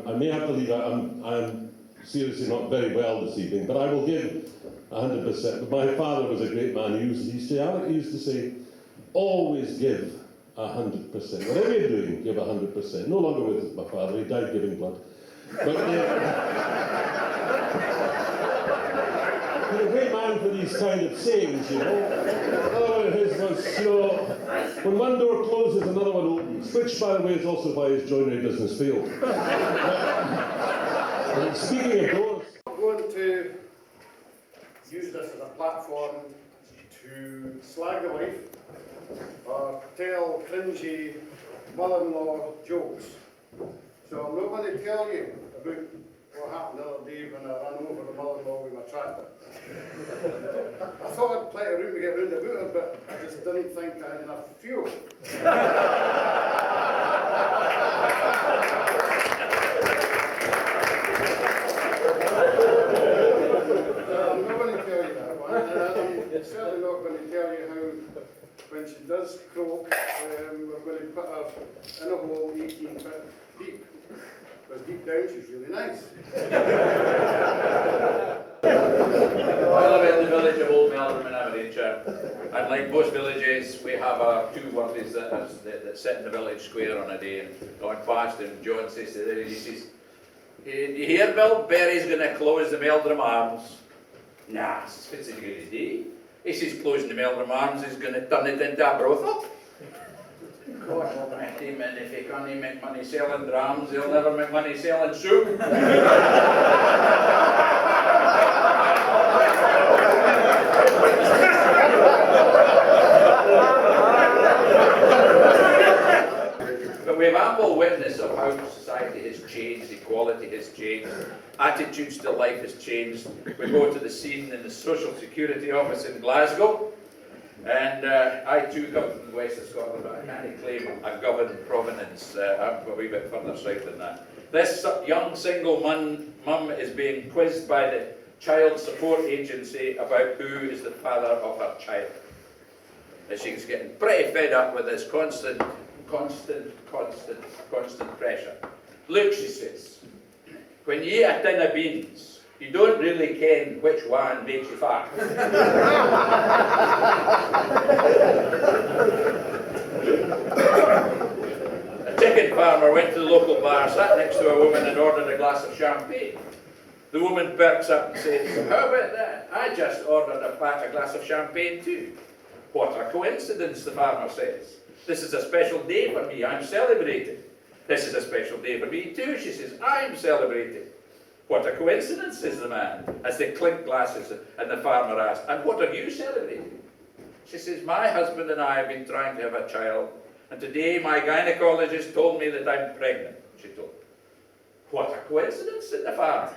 I may have to leave. I'm seriously not very well this evening, but I will give 100%. But my father was a great man. He used to say, always give 100%. Whatever you're doing, give 100%. No longer with us, my father. He died giving blood. But he's a great man for these kind of sayings, you know. His was, you know, when one door closes, another one opens, which, by the way, is also why his joinery business failed. Speaking of doors, I'm going to use this as a platform to slag the wife or tell cringy mother-in-law jokes. So I'm not going to tell you about what happened the other day when I ran over the mother-in-law with my tractor. I thought I'd plenty of room to get round about her, but I just didn't think I had enough fuel. I'm not going to tell you that one. I'm certainly not going to tell you how, when she does croak, we're going to put her in a hole 18 feet deep. Because deep down she's really nice. live in the village of Old Meldrum in Aberdeenshire, and like most villages, we have our two worthies that sit in the village square on a day, and going past, and John says to them, he says, "You hear, Bill, Barry's going to close the Meldrum Arms." "Nah," what's he going to do? He says, "Closing the Meldrum Arms is going to turn it into a brothel." God almighty, man, if he can't make money selling drams, he'll never make money selling soup. But we have ample witness of how society has changed, equality has changed, attitudes to life has changed. We go to the scene in the Social Security Office in Glasgow, and I too come from the west of Scotland, but I can't claim a governed provenance. I'm a wee bit further south than that. This young single mum is being quizzed by the Child Support Agency about who is the father of her child. And she's getting pretty fed up with this constant pressure. "Look," she says, "when you eat a tin of beans, you don't really ken which one makes you fart." A chicken farmer went to the local bar, sat next to a woman and ordered a glass of champagne. The woman perks up and says, "How about that? I just ordered a glass of champagne too." "What a coincidence," the farmer says. "This is a special day for me, I'm celebrating." "This is a special day for me too," she says, "I'm celebrating." "What a coincidence," says the man, as they clink glasses, and the farmer asks, "And what are you celebrating?" She says, "My husband and I have been trying to have a child, and today my gynecologist told me that I'm pregnant," she told me. "What a coincidence," said the farmer.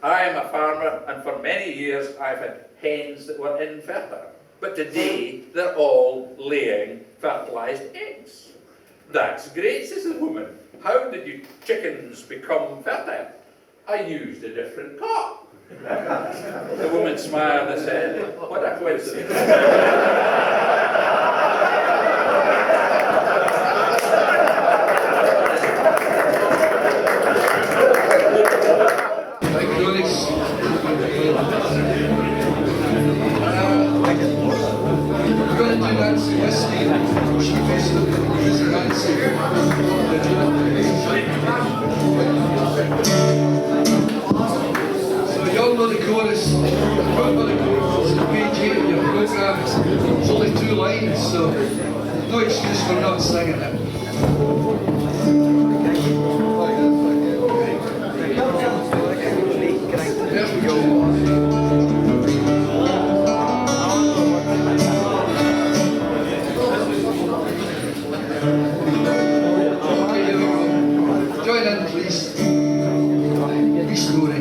"I am a farmer, and for many years I've had hens that were infertile. But today they're all laying fertilized eggs." "That's great," says the woman. "How did you chickens become fertile?" "I used a different cock." The woman smiled and said, "What a coincidence." So you all know the chorus. The front of the chorus is page 8 in your programme. It's only 2 lines, so no excuse for not singing it. There we go. Join in, please. Be story.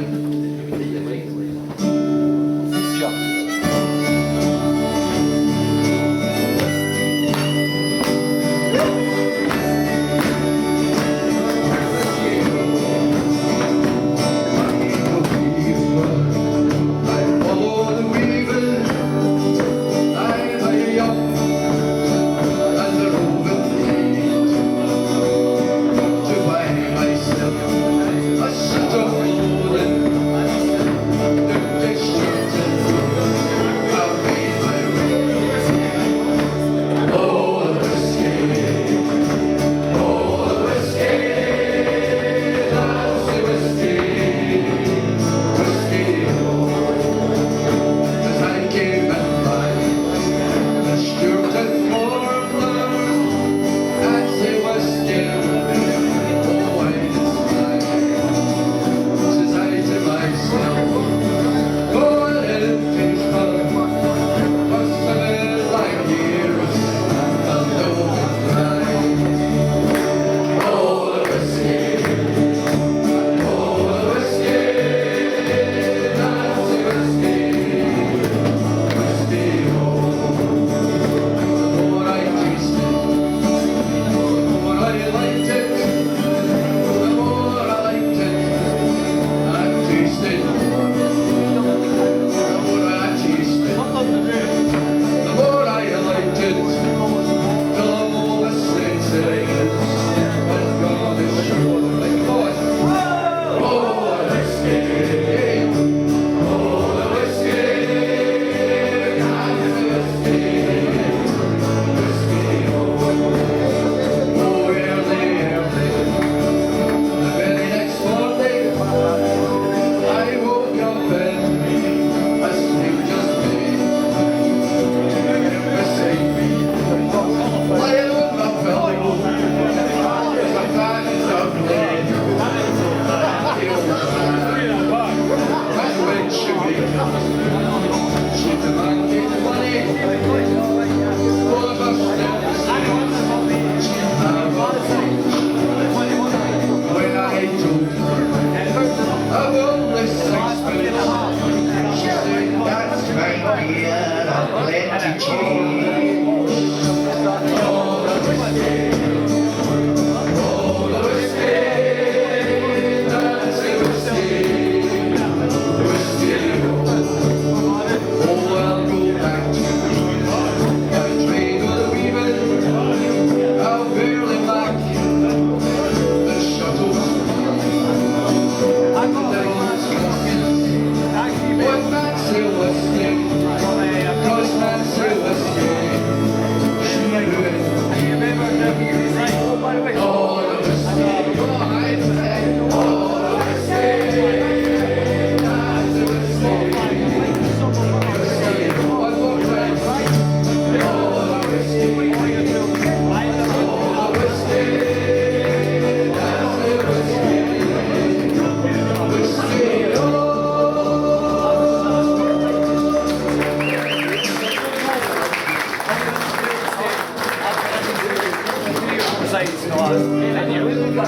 sides, fellas. And you took that.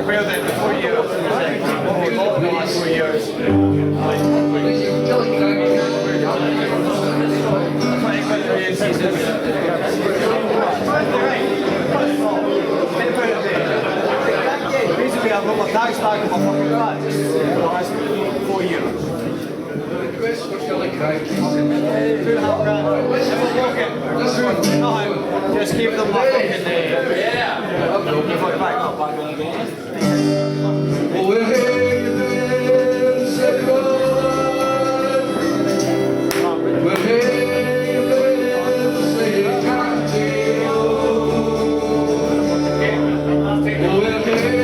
Well then, 4 years. What we got in the last 4 years. Basically, I've got my tax back on my fucking card in the last 4 years. Request for Kelly Craig. £2.5 grand. Nothing. Just keep them my fucking back on the We're here, said we're here, say can't tell. We're here, said welcome to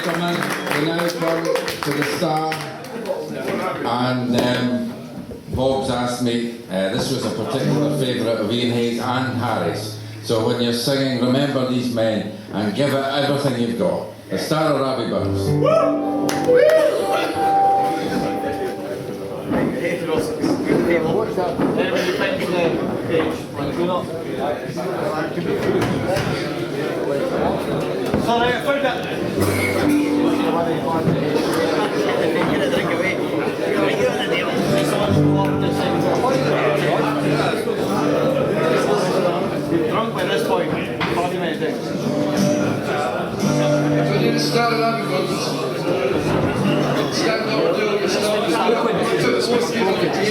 Gentlemen, we now come to the Star, and Bob's asked me, this was a particular favourite of Ian Hayes and Harry's, so when you're singing, remember these men and give it everything you've got. The Star of Rabbie Burns. What's that? When you think of the page, going up. Sorry, I found it. You're drunk by this point. 40 minutes. So you just started up, stand up, do it, stop, It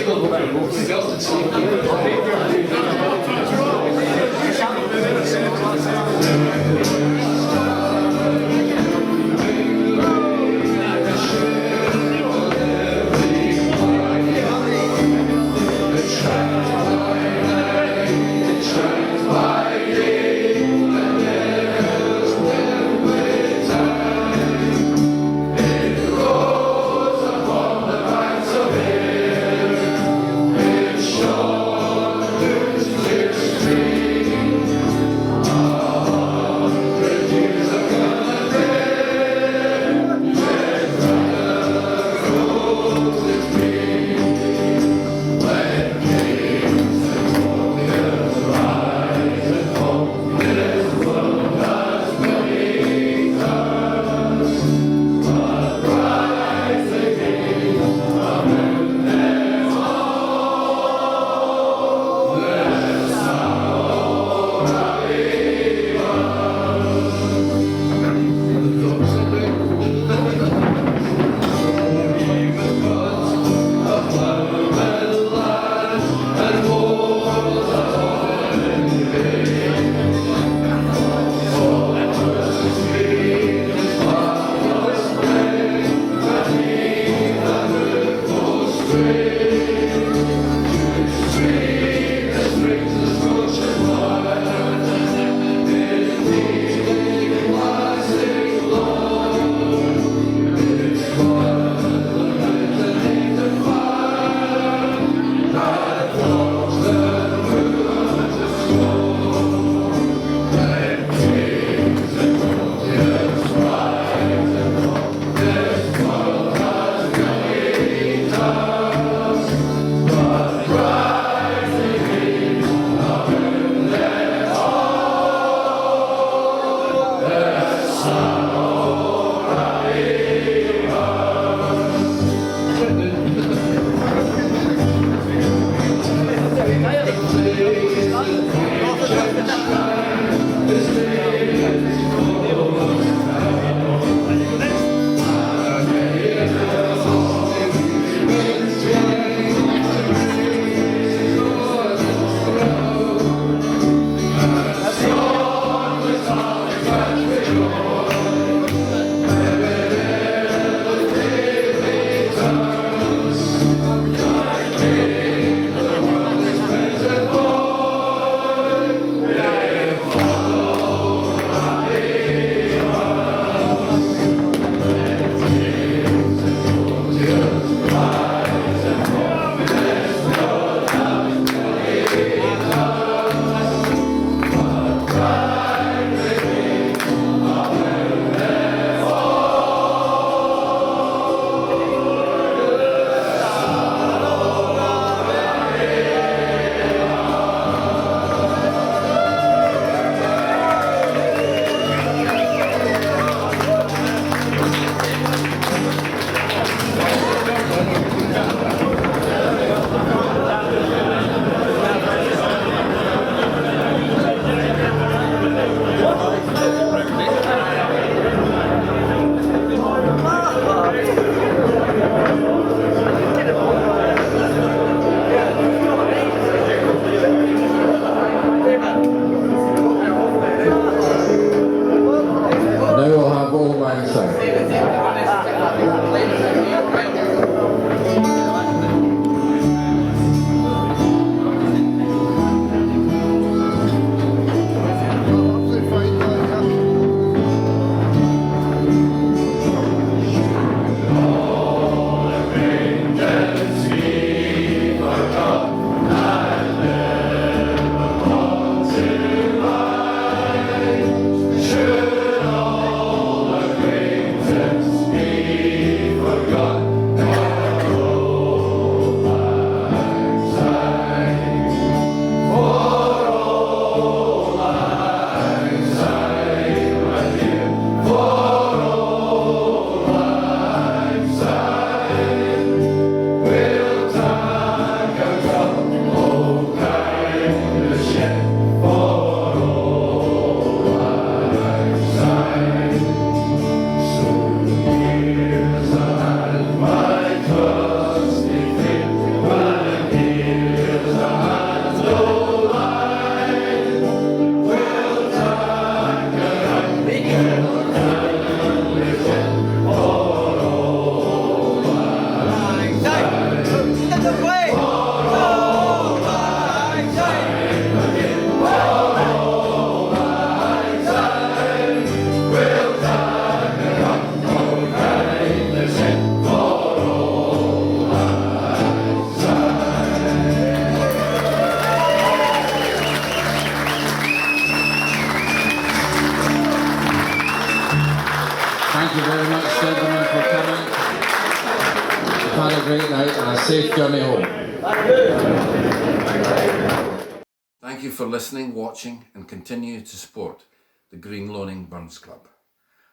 Thank you for listening, watching, and continue to support the Green Loaning Burns Club.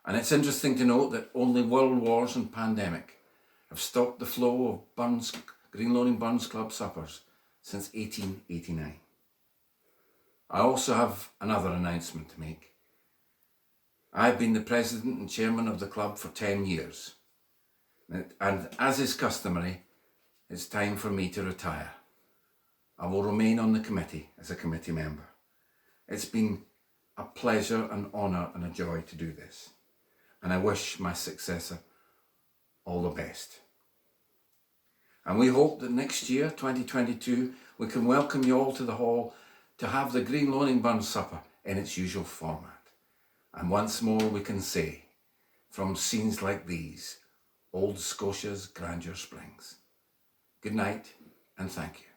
And it's interesting to note that only world wars and pandemic have stopped the flow of Green Loaning Burns Club suppers since 1889. I also have another announcement to make. I've been the president and chairman of the club for 10 years. And as is customary, it's time for me to retire. I will remain on the committee as a committee member. It's been a pleasure, an honour and a joy to do this. And I wish my successor all the best. And we hope that next year, 2022, we can welcome you all to the hall to have the Green Loaning Burns Supper in its usual format. And once more we can say, from scenes like these, Old Scotia's grandeur springs. Good night and thank you.